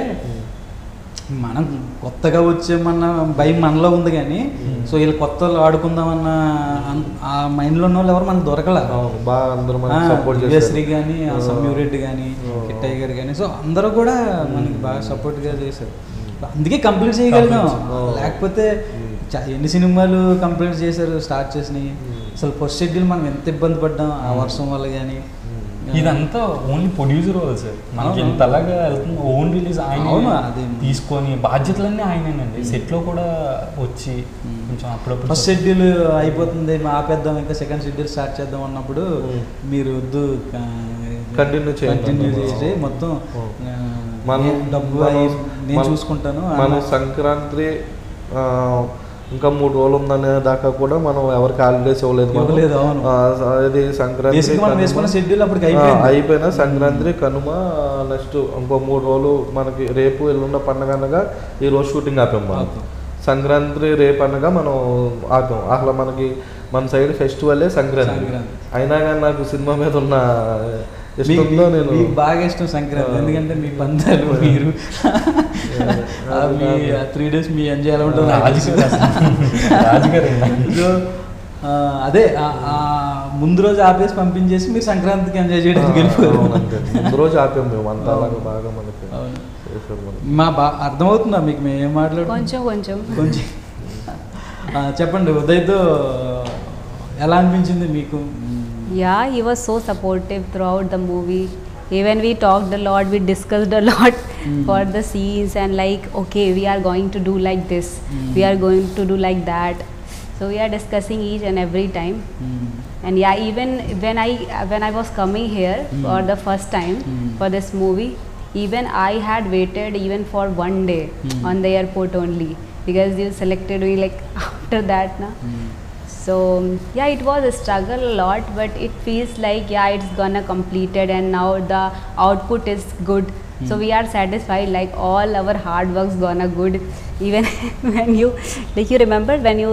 మనం కొత్తగా వచ్చేమన్న భయం మనలో ఉంది కానీ సో వీళ్ళు కొత్త వాళ్ళు ఆడుకుందామన్న ఆ మైండ్లో ఉన్న వాళ్ళు ఎవరు మనకు దొరకలే. దివ్యశ్రీ కానీ సంయూర్ రెడ్డి కానీ కిట్టయ్య గారు కానీ సో అందరూ కూడా మనకి బాగా సపోర్ట్గా చేశారు, అందుకే కంప్లీట్ చేయగలిగాం. లేకపోతే ఎన్ని సినిమాలు కంప్లీట్ చేశారు స్టార్ట్ చేసినాయి, అసలు ఫస్ట్ షెడ్యూల్ మనం ఎంత ఇబ్బంది పడ్డాం ఆ వర్షం వల్ల కానీ. ఇదంతా ఓన్లీ ప్రొడ్యూసర్ వాళ్ళు సార్, మనకి ఇంతలాగా వెళ్తుంది. ఓన్ రిలీజ్ ఆయన తీసుకొని బాధ్యతలన్నీ ఆయనేనండి. సెట్లో కూడా వచ్చి కొంచెం అప్పుడప్పుడు ఫస్ట్ షెడ్యూల్ అయిపోతుంది ఆపేద్దాం ఇంకా సెకండ్ షెడ్యూల్ స్టార్ట్ చేద్దాం అన్నప్పుడు మీరు వద్దు కంటిన్యూ చేసి మొత్తం డబ్బు నేను చూసుకుంటాను. మన సంక్రాంతి ఇంకా 3 రోజులు ఉందనే దాకా కూడా మనం ఎవరికి హాలిడేస్ ఇవ్వలేదు. అది సంక్రాంతి అయిపోయినా సంక్రాంతి కనుమ నెక్స్ట్ ఇంకో 3 రోజులు మనకి రేపు ఎల్లుండ పండుగ అనగా ఈరోజు షూటింగ్ ఆపాం. మనం సంక్రాంతి రేపు అనగా మనం ఆపాం. అసలు మనకి మన సైడ్ ఫెస్టివలే సంక్రాంతి. అయినా కానీ నాకు సినిమా మీద ఉన్న ఇష్టంతో నేను బాగా ఇష్టం సంక్రాంతి, ఎందుకంటే మీ పందాలు మీరు మీ 3 days మీ ఎంజాయ్ ఎలా ఉంటుంది. అదే ముందు రోజు ఆపేసి పంపించేసి మీరు సంక్రాంతికి ఎంజాయ్ చేయడానికి వెళ్ళిపోయారు. ముందు రోజు ఆపాము మేము అంతా బాగా మనకి. మా అర్థమవుతుందా మీకు మేము ఏం మాట్లాడు? కొంచెం చెప్పండి, ఉదయ్తో ఎలా అనిపించింది మీకు? Yeah, he was so supportive throughout the movie. Even we talked a lot, we discussed a lot for the scenes and like, okay, we are going to do like this, we are going to do like that. So we are discussing each and every time. And yeah, even when I was coming here for the first time for this movie, even I had waited even for 1 day on the airport only, because you selected me like after that na. So yeah, it was a struggle a lot, but it feels like yeah, it's gonna completed and now the output is good. So we are satisfied, like all our hard work's gonna good. Even when you like, you remember when you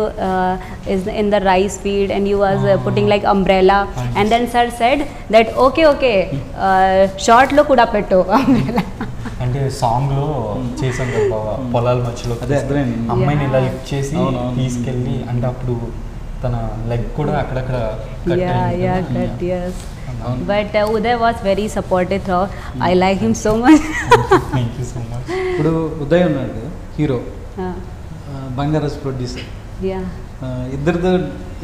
is in the rice field and you was putting like umbrella, and then sir said that okay short lo kuda petto umbrella. అంటే సాంగ్లో చేసాం కదా పొలాల మధ్యలో అమ్మాయిని ఇలా lift చేసి తీసుకెళ్ళి, అంటే అప్పుడు తన లెగ్ కూడా అక్కడక్కడ cut, yes. But Uday was very supportive throughout. I like him so much. Thank you so much. ఇప్పుడు ఉదయ్ ఉన్నాడు హీరో, బంగారాజ్ ప్రొడ్యూసర్. ఇద్దరితో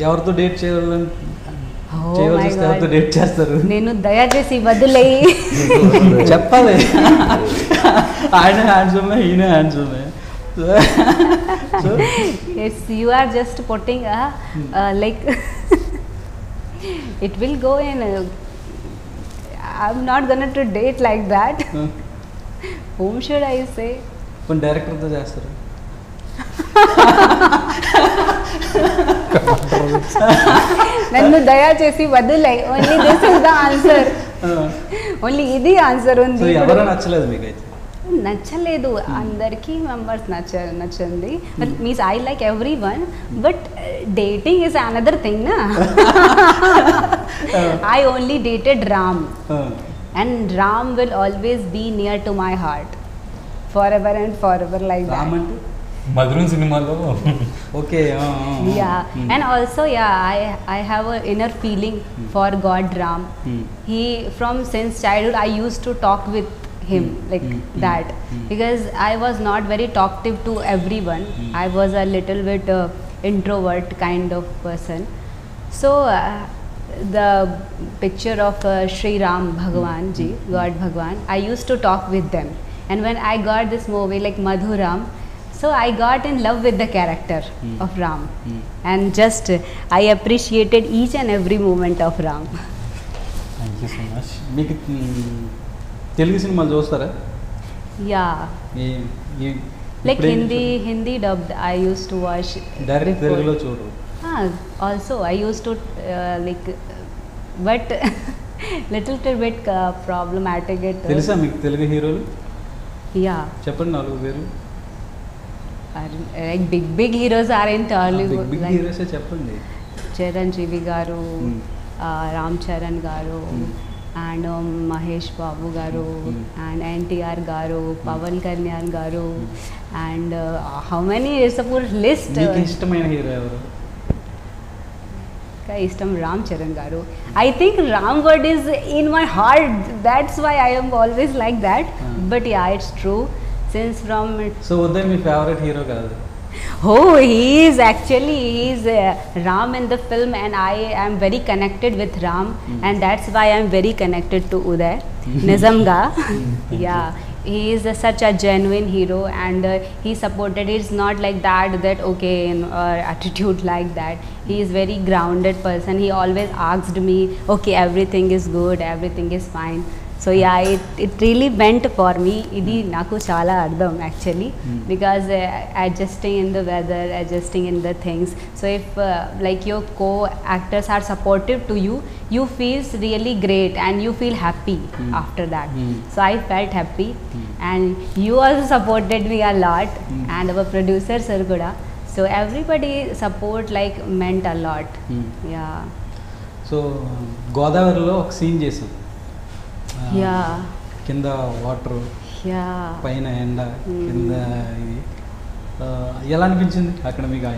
ఎవరితో డేట్ చేయాలని ఎవరితో డేట్ చేస్తారు? నేను దయచేసి వదిలేయి చెప్పాలి. ఆయన హ్యాండ్సమే, ఈయన హ్యాండ్సమే. So it's you are just putting like it will go in I'm not gonna to date like that. Whom should I say? kon director తో చేస్తారు. నన్ను దయచేసి వదిలేయి. Only this is the answer. Only ఇది ఆన్సర్ ఉంది. So ఎవరు నచ్చలేదు మీకైతే? నచ్చలేదు అందరికీ మెంబర్స్ నచ్చింది means I like every one but dating is another thing నా I only dated Ram and Ram will always be near to my heart forever and forever like Ram that. అంటే మధురం సినిమాలో okay Yeah, and also I have a inner feeling for God Ram. He from since childhood I used to talk with him like that because I was not very talkative to everyone. I was a little bit introvert kind of person. So the picture of Sri Ram Bhagwan ji, God Bhagwan, I used to talk with them, and when I got this movie like Madhuram, so I got in love with the character of Ram, and just I appreciated each and every moment of Ram. Thank you so much. మీకు తెలుగు సినిమాలు చూస్తారా? Yeah, like ఇప్పుడే Hindi dubbed I used to watch direct before. తెలుగులో చూడరు. Also I used to like but little bit problematic it తెలుసా మీకు తెలుగు హీరోలు? yeah, చెప్పండి 4 పేరు. like big heroes are in Tollywood, big like హీరోసే చెప్పండి. Chiranjeevi garu, Ram Charan garu, and Mahesh Babu garu, and NTR garu, Pawan Kalyan garu, and how many is a full list. మీకు ఇష్టమైన hero ఎవరు? Istam Ram Charan garu. I think Ram word is in my heart. That's why I am always like that. But yeah, it's true. Since from so Uday me favourite hero కాదు? he is Ram in the film, and I am very connected with Ram, and that's why I am very connected to Uday Nizamga. Yeah, he is such a genuine hero, and he supported. It's not like that okay attitude like that. He is very grounded person. He always asked me, okay, everything is good, everything is fine. So yeah, it really meant for me. Idi naku chala ardham actually, because adjusting in the weather, adjusting in the things. So if like your co-actors are supportive to you, you feels really great and you feel happy after that. So I felt happy, and you also supported me a lot, and our producer sir kuda. So everybody support like meant a lot. Yeah. So గోదావరిలో ఒక scene చేసాం. Yeah. కింద water, Yeah. పైన ఎండ, కింద ఇది ఎలా అనిపించింది అక్కడ మీకు?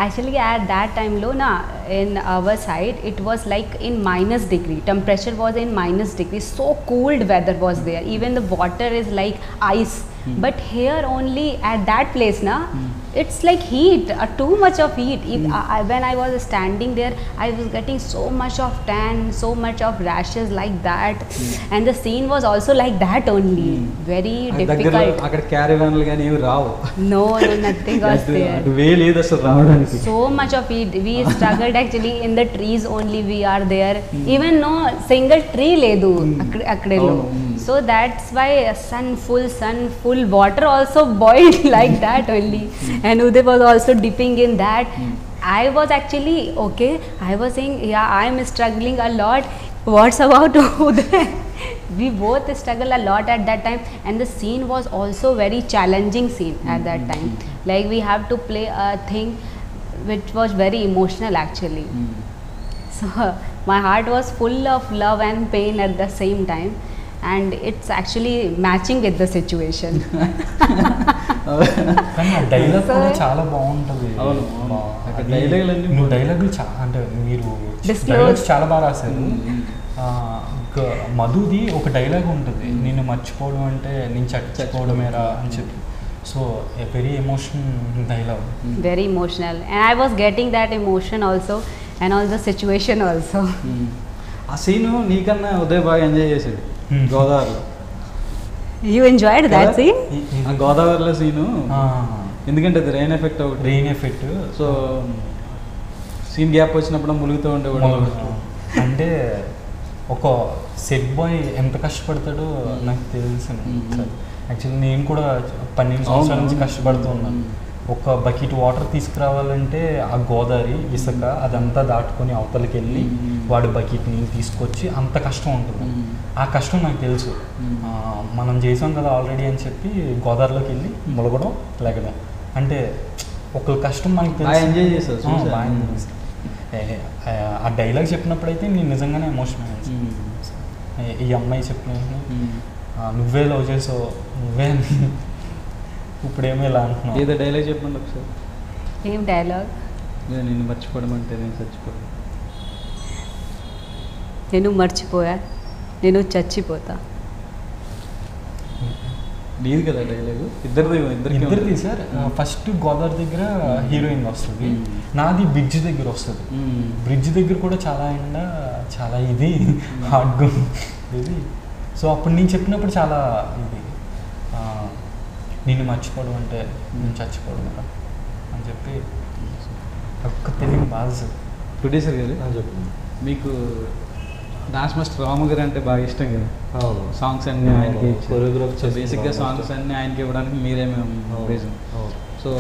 Actually at that time Lona, in our side it was like in minus degree, temperature was in minus degree, so cold weather was there, even the water is like ice. But here only at that place na, it's like heat, too much of heat. When I was standing there, I was getting so much of tan, so much of rashes like that, and the scene was also like that only. Very difficult. అక్కడ క్యారవాన్లు కానీ ఏమి రావు. No, nothing was there. అటు వే లేదు అసలు రావడానికి. So much of it. We struggled actually in the trees only. We are there. Even no single tree ledu akadelo. So that's why sun full water also boiled like that only. And Uday was also dipping in that. I was actually okay. I was saying, yeah, I am struggling a lot. What's about Uday? We both struggled a lot at that time, and the scene was also very challenging scene at that time. Like we have to play a thing which was very emotional actually. So my heart was full of love and pain at the same time, and it's actually matching with the situation. కానీ ఆ dialogue కూడా చాలా బాగుంటుంది. అవును, అవును. అక్కడ డైలాగులన్నీ నువ్వు డైలాగులు అంటే మీరు Disclose. డైలాగ్స్ చాలా బాగా రాశారు. మధుది ఒక డైలాగ్ ఉంటుంది, నిన్ను మర్చిపోవడం అంటే నేను చచ్చిపోవడమేరా అని చెప్పి. So a very emotion dialogue. Very emotional, and I was getting that emotion also, and all the situation also. ఆ సీను నీకన్నా ఉదయ్ బాగా ఎంజాయ్ చేశాడు గోదావరిలో. You enjoyed that scene? ఆ గోదావరిలో సీను, ఎందుకంటే అది రెయిన్ ఎఫెక్ట్ ఒకటి. Rain effect. So scene gap వచ్చినప్పుడు ములుగుతూ ఉండేవాడు. అంటే ఒక సెట్ బాయ్ ఎంత కష్టపడతాడో నాకు తెలుసు. యాక్చువల్లీ నేను కూడా 12 సంవత్సరాల నుంచి కష్టపడుతూ ఉన్నాను. ఒక బకెట్ వాటర్ తీసుకురావాలంటే ఆ గోదావరి ఇసుక అదంతా దాటుకొని అవతలకి వెళ్ళి వాడు బకెట్ నీళ్ళు తీసుకొచ్చి అంత కష్టం ఉంటుంది. ఆ కష్టం నాకు తెలుసు. మనం చేసాం కదా ఆల్రెడీ అని చెప్పి గోదావరిలోకి వెళ్ళి ములగడం లెగడం అంటే ఒకరి కష్టం మనకి తెలుసు. ఎంజాయ్ చేస్తారు. బాగా enjoy చేశాను. ఆ డైలాగ్ చెప్పినప్పుడైతే నేను నిజంగానే ఎమోషనల్ అయ్యాను. ఈ అమ్మాయి చెప్పిన నువ్వే లవ్ చేసావు నువ్వే అని ఇప్పుడేమో ఇలా అంటున్నావు. ఏదో డైలాగ్ చెప్పండి ఒకసారి. ఏం డైలాగ్? నేను మర్చిపోవడం అంటే నేను చచ్చిపోవడం. నేను మర్చిపోయా నేను చచ్చిపోతా. నీది కదా డైలాగ్? ఇద్దరిది సార్. ఫస్ట్ గోదావరి దగ్గర హీరోయిన్ వస్తుంది, నాది బ్రిడ్జ్ దగ్గర వస్తుంది. బ్రిడ్జ్ దగ్గర కూడా చాలా ఎండ చాలా ఇది హార్డ్గా ఇది. సో అప్పుడు నేను చెప్పినప్పుడు చాలా ఇది నిన్ను మర్చిపోవడం అంటే నేను చచ్చిపోవడం అని చెప్పి ఒక్క తెలియని బాధ సార్. ప్రొడ్యూసర్ గారు చెప్పింది. మీకు డాన్స్ మాస్టర్ రాము గారు అంటే బాగా ఇష్టం కదా. అవును. సాంగ్స్ అన్నీ ఆయనకి కొరియోగ్రాఫ్ సో బేసిక్గా సాంగ్స్ అన్నీ ఆయనకి ఇవ్వడానికి మీరేమేమి రీజన్? సో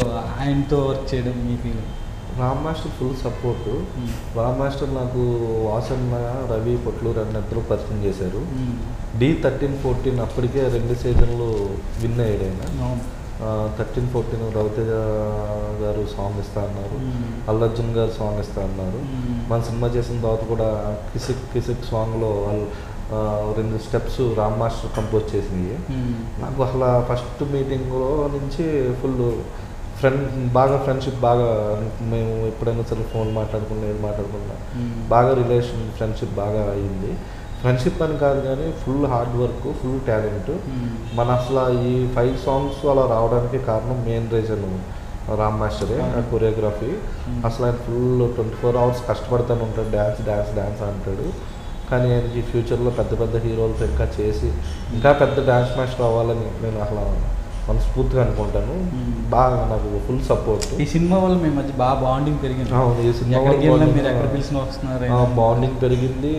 ఆయనతో వర్క్ చేయడం మీ feeling? Ram master full support. Ram master నాకు వాసన్న, రవి, పొట్లూరు అన్న ఇద్దరు పరిచయం చేశారు. D13-14 అప్పటికే 2 సీజన్లు విన్ అయ్యాడు ఆయన. 13-14 రవితేజ గారు సాంగ్ ఇస్తా అన్నారు, అల్లు అర్జున్ గారు సాంగ్ ఇస్తా అన్నారు. మన సినిమా చేసిన తర్వాత కూడా కిసిక్ కిసిక్ సాంగ్లో వాళ్ళు 2 స్టెప్స్ రామ్ మాస్టర్ కంపోజ్ చేసినవి. నాకు అసలు ఫస్ట్ మీటింగ్లో నుంచి ఫుల్ ఫ్రెండ్షిప్ బాగా మేము ఎప్పుడైనా సరే ఫోన్ మాట్లాడుకున్నా ఏది మాట్లాడుకున్నా బాగా ఫ్రెండ్షిప్ బాగా అయ్యింది. ఫ్రెండ్షిప్ అని కాదు కానీ full hard work, full talent. మన అసలు ఈ 5 సాంగ్స్ అలా రావడానికి కారణం మెయిన్ రీజన్ రామ్ మాస్టరే. ఆ కొరియోగ్రఫీ అసలు ఆయన ఫుల్ 24 hours కష్టపడుతూనే ఉంటాడు. డ్యాన్స్ అంటాడు. కానీ ఆయనకి ఫ్యూచర్లో పెద్ద పెద్ద హీరోలతో ఇంకా చేసి ఇంకా పెద్ద డ్యాన్స్ మాస్టర్ అవ్వాలని నేను అసలు మనస్ఫూర్తిగా అనుకుంటాను. బాగా నాకు ఫుల్ సపోర్ట్. ఈ సినిమా వల్ల మీ మధ్య బాగా బాండింగ్ పెరిగింది. ఈ సినిమా మీరు ఎక్కడ పిలిచిన వస్తున్నారు, బాండింగ్ పెరిగింది.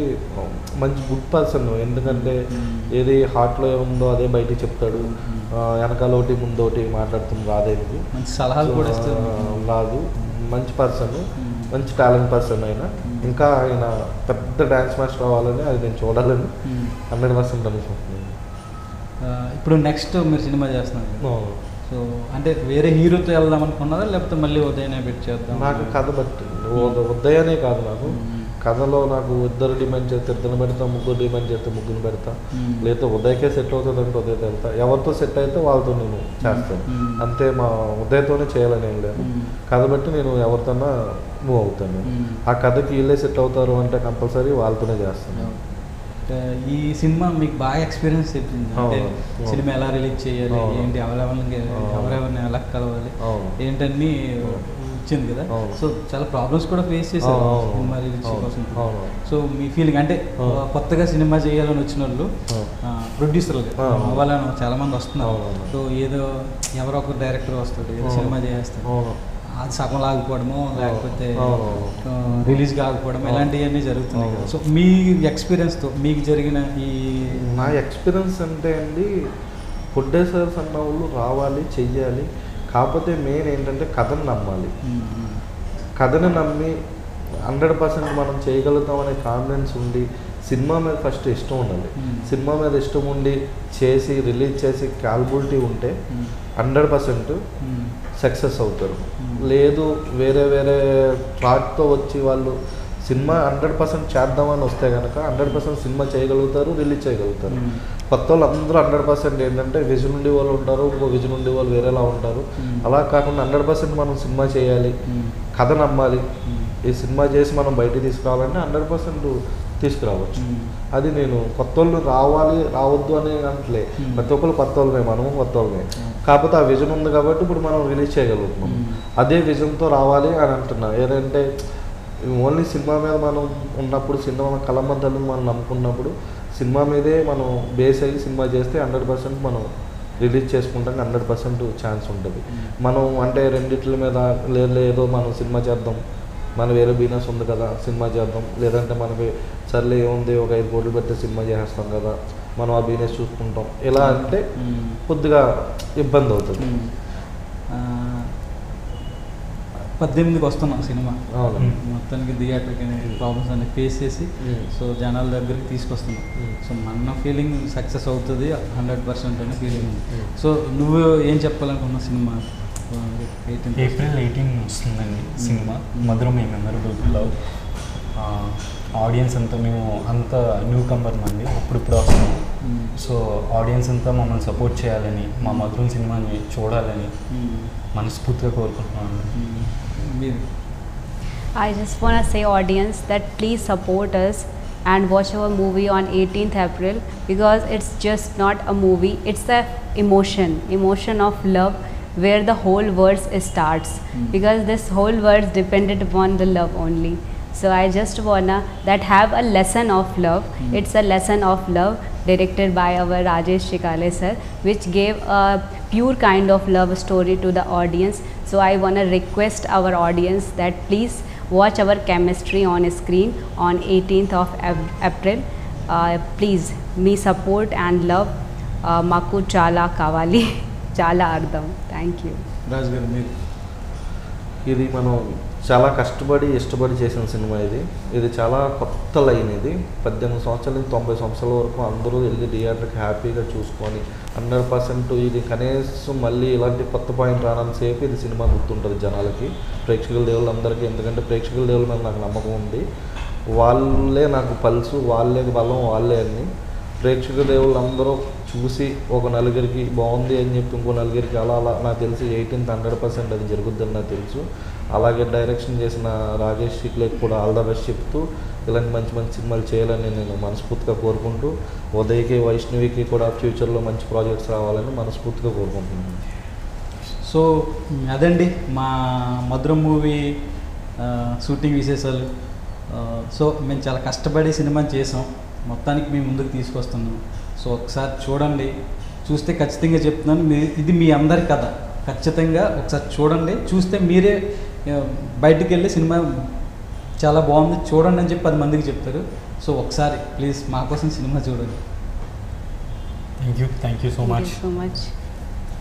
మంచి గుడ్ పర్సన్. ఎందుకంటే ఏది హార్ట్లో ఏముందో అదే బయటికి చెప్తాడు. వెనకాల ఒకటి ముందు ఒకటి మాట్లాడుతుంది రాదేది. మంచి సలహాలు కూడా రాదు. మంచి పర్సన్, మంచి టాలెంట్ పర్సన్ అయినా. ఇంకా ఆయన పెద్ద డ్యాన్స్ మాస్టర్ అవ్వాలని అది నేను చూడాలని 100% అనుకుంటున్నాను. ఇప్పుడు నెక్స్ట్ మీరు సినిమా చేస్తున్నారు, సో అంటే వేరే హీరోతో వెళ్దాం అనుకున్నారా లేకపోతే మళ్ళీ ఉదయనే పెట్టి చేద్దాం? నాకు కథ బట్టి ఉదయనే కాదు, నాకు కథలో నాకు 2 డిమాండ్ చేస్తే 2 పెడతా, 3 డిమాండ్ చేస్తే 3 పెడతా. లేదా ఉదయకే సెట్ అవుతుంది అంటే ఉదయతో వెళ్తా. ఎవరితో సెట్ అయితే వాళ్ళతో నేను చేస్తాను అంతే. మా ఉదయతోనే చేయాలని ఏం లేదు. కథ బట్టి నేను ఎవరితోనా మూవ్ అవుతాను. ఆ కథకి వీళ్ళే సెట్ అవుతారు అంటే కంపల్సరీ వాళ్ళతోనే చేస్తాను. ఈ సినిమా మీకు బాగా ఎక్స్పీరియన్స్ చెప్పింది. అంటే సినిమా ఎలా రిలీజ్ చేయాలి, ఏంటి ఎవరెవరిని ఎలా కలవాలి ఏంటన్నీ వచ్చింది కదా. సో చాలా ప్రాబ్లమ్స్ కూడా ఫేస్ చేశారు సినిమా రిలీజ్ కోసం. సో మీ ఫీలింగ్ అంటే కొత్తగా సినిమా చేయాలని వచ్చిన వాళ్ళు ప్రొడ్యూసర్లు అవ్వాలని చాలా మంది వస్తున్నారు. సో ఏదో ఎవరో ఒక డైరెక్టర్ వస్తాడు, ఏదో సినిమా చేస్తాడు, అది సగం ఆగిపోవడము లేకపోతే రిలీజ్ కాకపోవడం ఇలాంటివన్నీ జరుగుతున్నాయి కదా. సో మీ ఎక్స్పీరియన్స్తో మీకు జరిగిన నా ఎక్స్పీరియన్స్ అంటే అండి, ప్రొడ్యూసర్స్ అన్న వాళ్ళు రావాలి చెయ్యాలి. కాకపోతే మెయిన్ ఏంటంటే కథను నమ్మాలి. కథను నమ్మి 100% మనం చేయగలుగుతాం అనే కాన్ఫిడెన్స్ ఉండి సినిమా మీద ఫస్ట్ ఇష్టం ఉండాలి. సినిమా మీద ఇష్టం ఉండి చేసి రిలీజ్ చేసి క్యాపబిలిటీ ఉంటే 100% సక్సెస్ అవుతారు. లేదు వేరే థాట్తో వచ్చి వాళ్ళు సినిమా 100% చేద్దామని వస్తే కనుక 100% సినిమా చేయగలుగుతారు, రిలీజ్ చేయగలుగుతారు. కొత్త వాళ్ళు అందరూ 100% ఏంటంటే విజన్ ఉండే వాళ్ళు ఉంటారు, ఇంకో విజన్ ఉండే వాళ్ళు వేరేలా ఉంటారు. అలా కాకుండా 100% మనం సినిమా చేయాలి, కథ నమ్మాలి. ఈ సినిమా చేసి మనం బయటికి తీసుకురావాలంటే 100% తీసుకురావచ్చు. అది నేను కొత్త వాళ్ళు రావద్దు అని అంటలే. ప్రతి ఒక్కరు కొత్త వాళ్ళమే, మనము కొత్త వాళ్ళమే. కాకపోతే ఆ విజన్ ఉంది కాబట్టి ఇప్పుడు మనం రిలీజ్ చేయగలుగుతున్నాం. అదే విజన్తో రావాలి అని అంటున్నా. ఏంటంటే ఓన్లీ సినిమా మీద మనం ఉన్నప్పుడు, సినిమా కళామందరిని మనం నమ్ముకున్నప్పుడు సినిమా మీదే మనం బేస్ అయ్యి సినిమా చేస్తే 100% మనం రిలీజ్ చేసుకుంటాం. 100% ఛాన్స్ ఉంటుంది. మనం అంటే రెండిట్ల మీద లేదో మనం సినిమా చేద్దాం, మన వేరే బిజినెస్ ఉంది కదా సినిమా చేద్దాం, లేదంటే మనకి సర్లే ఏముంది ఒక 5 కోట్లు పెట్టి సినిమా చేసేస్తాం కదా మనం ఆ బిజినెస్ చూసుకుంటాం, ఇలా అంటే కొద్దిగా ఇబ్బంది అవుతుంది. 18కి వస్తున్నాం సినిమా. అవును. మొత్తానికి థియేటర్కి ప్రాబ్లమ్స్ అన్ని ఫేస్ చేసి సో జనాల దగ్గరికి తీసుకొస్తున్నాం. సో మన ఫీలింగ్ సక్సెస్ అవుతుంది 100% అనే ఫీలింగ్ ఉంది. సో నువ్వు ఏం చెప్పాలనుకున్న సినిమా ఏప్రిల్ 18 వస్తుందండి సినిమా మధురం ఏ మెమరబుల్ లవ్. ఆడియన్స్ అంతా మేము అంత న్యూ కమర్ మంది ఇప్పుడు వస్తున్నాం. సో ఆడియన్స్ అంతా మమ్మల్ని సపోర్ట్ చేయాలని మా మధురం సినిమాని చూడాలని మనస్ఫూర్తిగా కోరుకుంటున్నాను. I just want to say audience that please support us and watch our movie on 18th April because it's just not a movie, it's the emotion of love where the whole world starts because this whole world depended upon the love only. So I just wanna that have a lesson of love. It's a lesson of love directed by our Rajesh Shikale sir, which gave a pure kind of love story to the audience. So I wanna request our audience that please watch our chemistry on screen on 18th of April. Please me support and love. Maku chala kavali chala ardham. Thank you. రాజు గారు మీరు ఇది మనం చాలా కష్టపడి ఇష్టపడి చేసిన cinema ఇది చాలా కొత్త లైన్. ఇది 18 సంవత్సరాల నుంచి 90 సంవత్సరాల వరకు అందరూ వెళ్ళి థియేటర్కి హ్యాపీగా చూసుకొని 100% ఇది కనీసం మళ్ళీ ఇలాంటి కొత్త పాయింట్ రానంతసేపు ఇది సినిమా గుర్తుంటుంది జనాలకి, ప్రేక్షకుల దేవుళ్ళందరికీ. ఎందుకంటే ప్రేక్షకుల దేవుళ్ళ మీద నాకు నమ్మకం ఉంది. వాళ్ళే నాకు పల్సు, వాళ్ళే బలం, వాళ్ళే అన్ని. ప్రేక్షక దేవుళ్ళందరూ చూసి ఒక నలుగురికి బాగుంది అని చెప్పి ఇంకో నలుగురికి అలా నాకు తెలిసి 18th 100% అది జరుగుద్దని నాకు తెలుసు. అలాగే డైరెక్షన్ చేసిన రాజేష్ శిక్లేకి కూడా ఆల్ ద బెస్ట్ చెప్తూ ఇలాంటి మంచి మంచి సినిమాలు చేయాలని నేను మనస్ఫూర్తిగా కోరుకుంటూ, ఉదయ్కి వైష్ణవికి కూడా ఫ్యూచర్లో మంచి ప్రాజెక్ట్స్ రావాలని మనస్ఫూర్తిగా కోరుకుంటున్నాను. సో అదండి మా మధురం మూవీ షూటింగ్ విశేషాలు. సో మేము చాలా కష్టపడి సినిమాని చేసాం, మొత్తానికి మేము ముందుకు తీసుకొస్తున్నాం. సో ఒకసారి చూడండి, చూస్తే ఖచ్చితంగా చెప్తున్నాను ఇది మీ అందరి కథ. ఖచ్చితంగా ఒకసారి చూడండి, చూస్తే మీరే బయటికి వెళ్ళి సినిమా చాలా బాగుంది చూడండి అని చెప్పి 10 మందికి చెప్తారు. సో ఒకసారి ప్లీజ్ మా కోసం సినిమా చూడండి. Thank you so much. Thank you so much.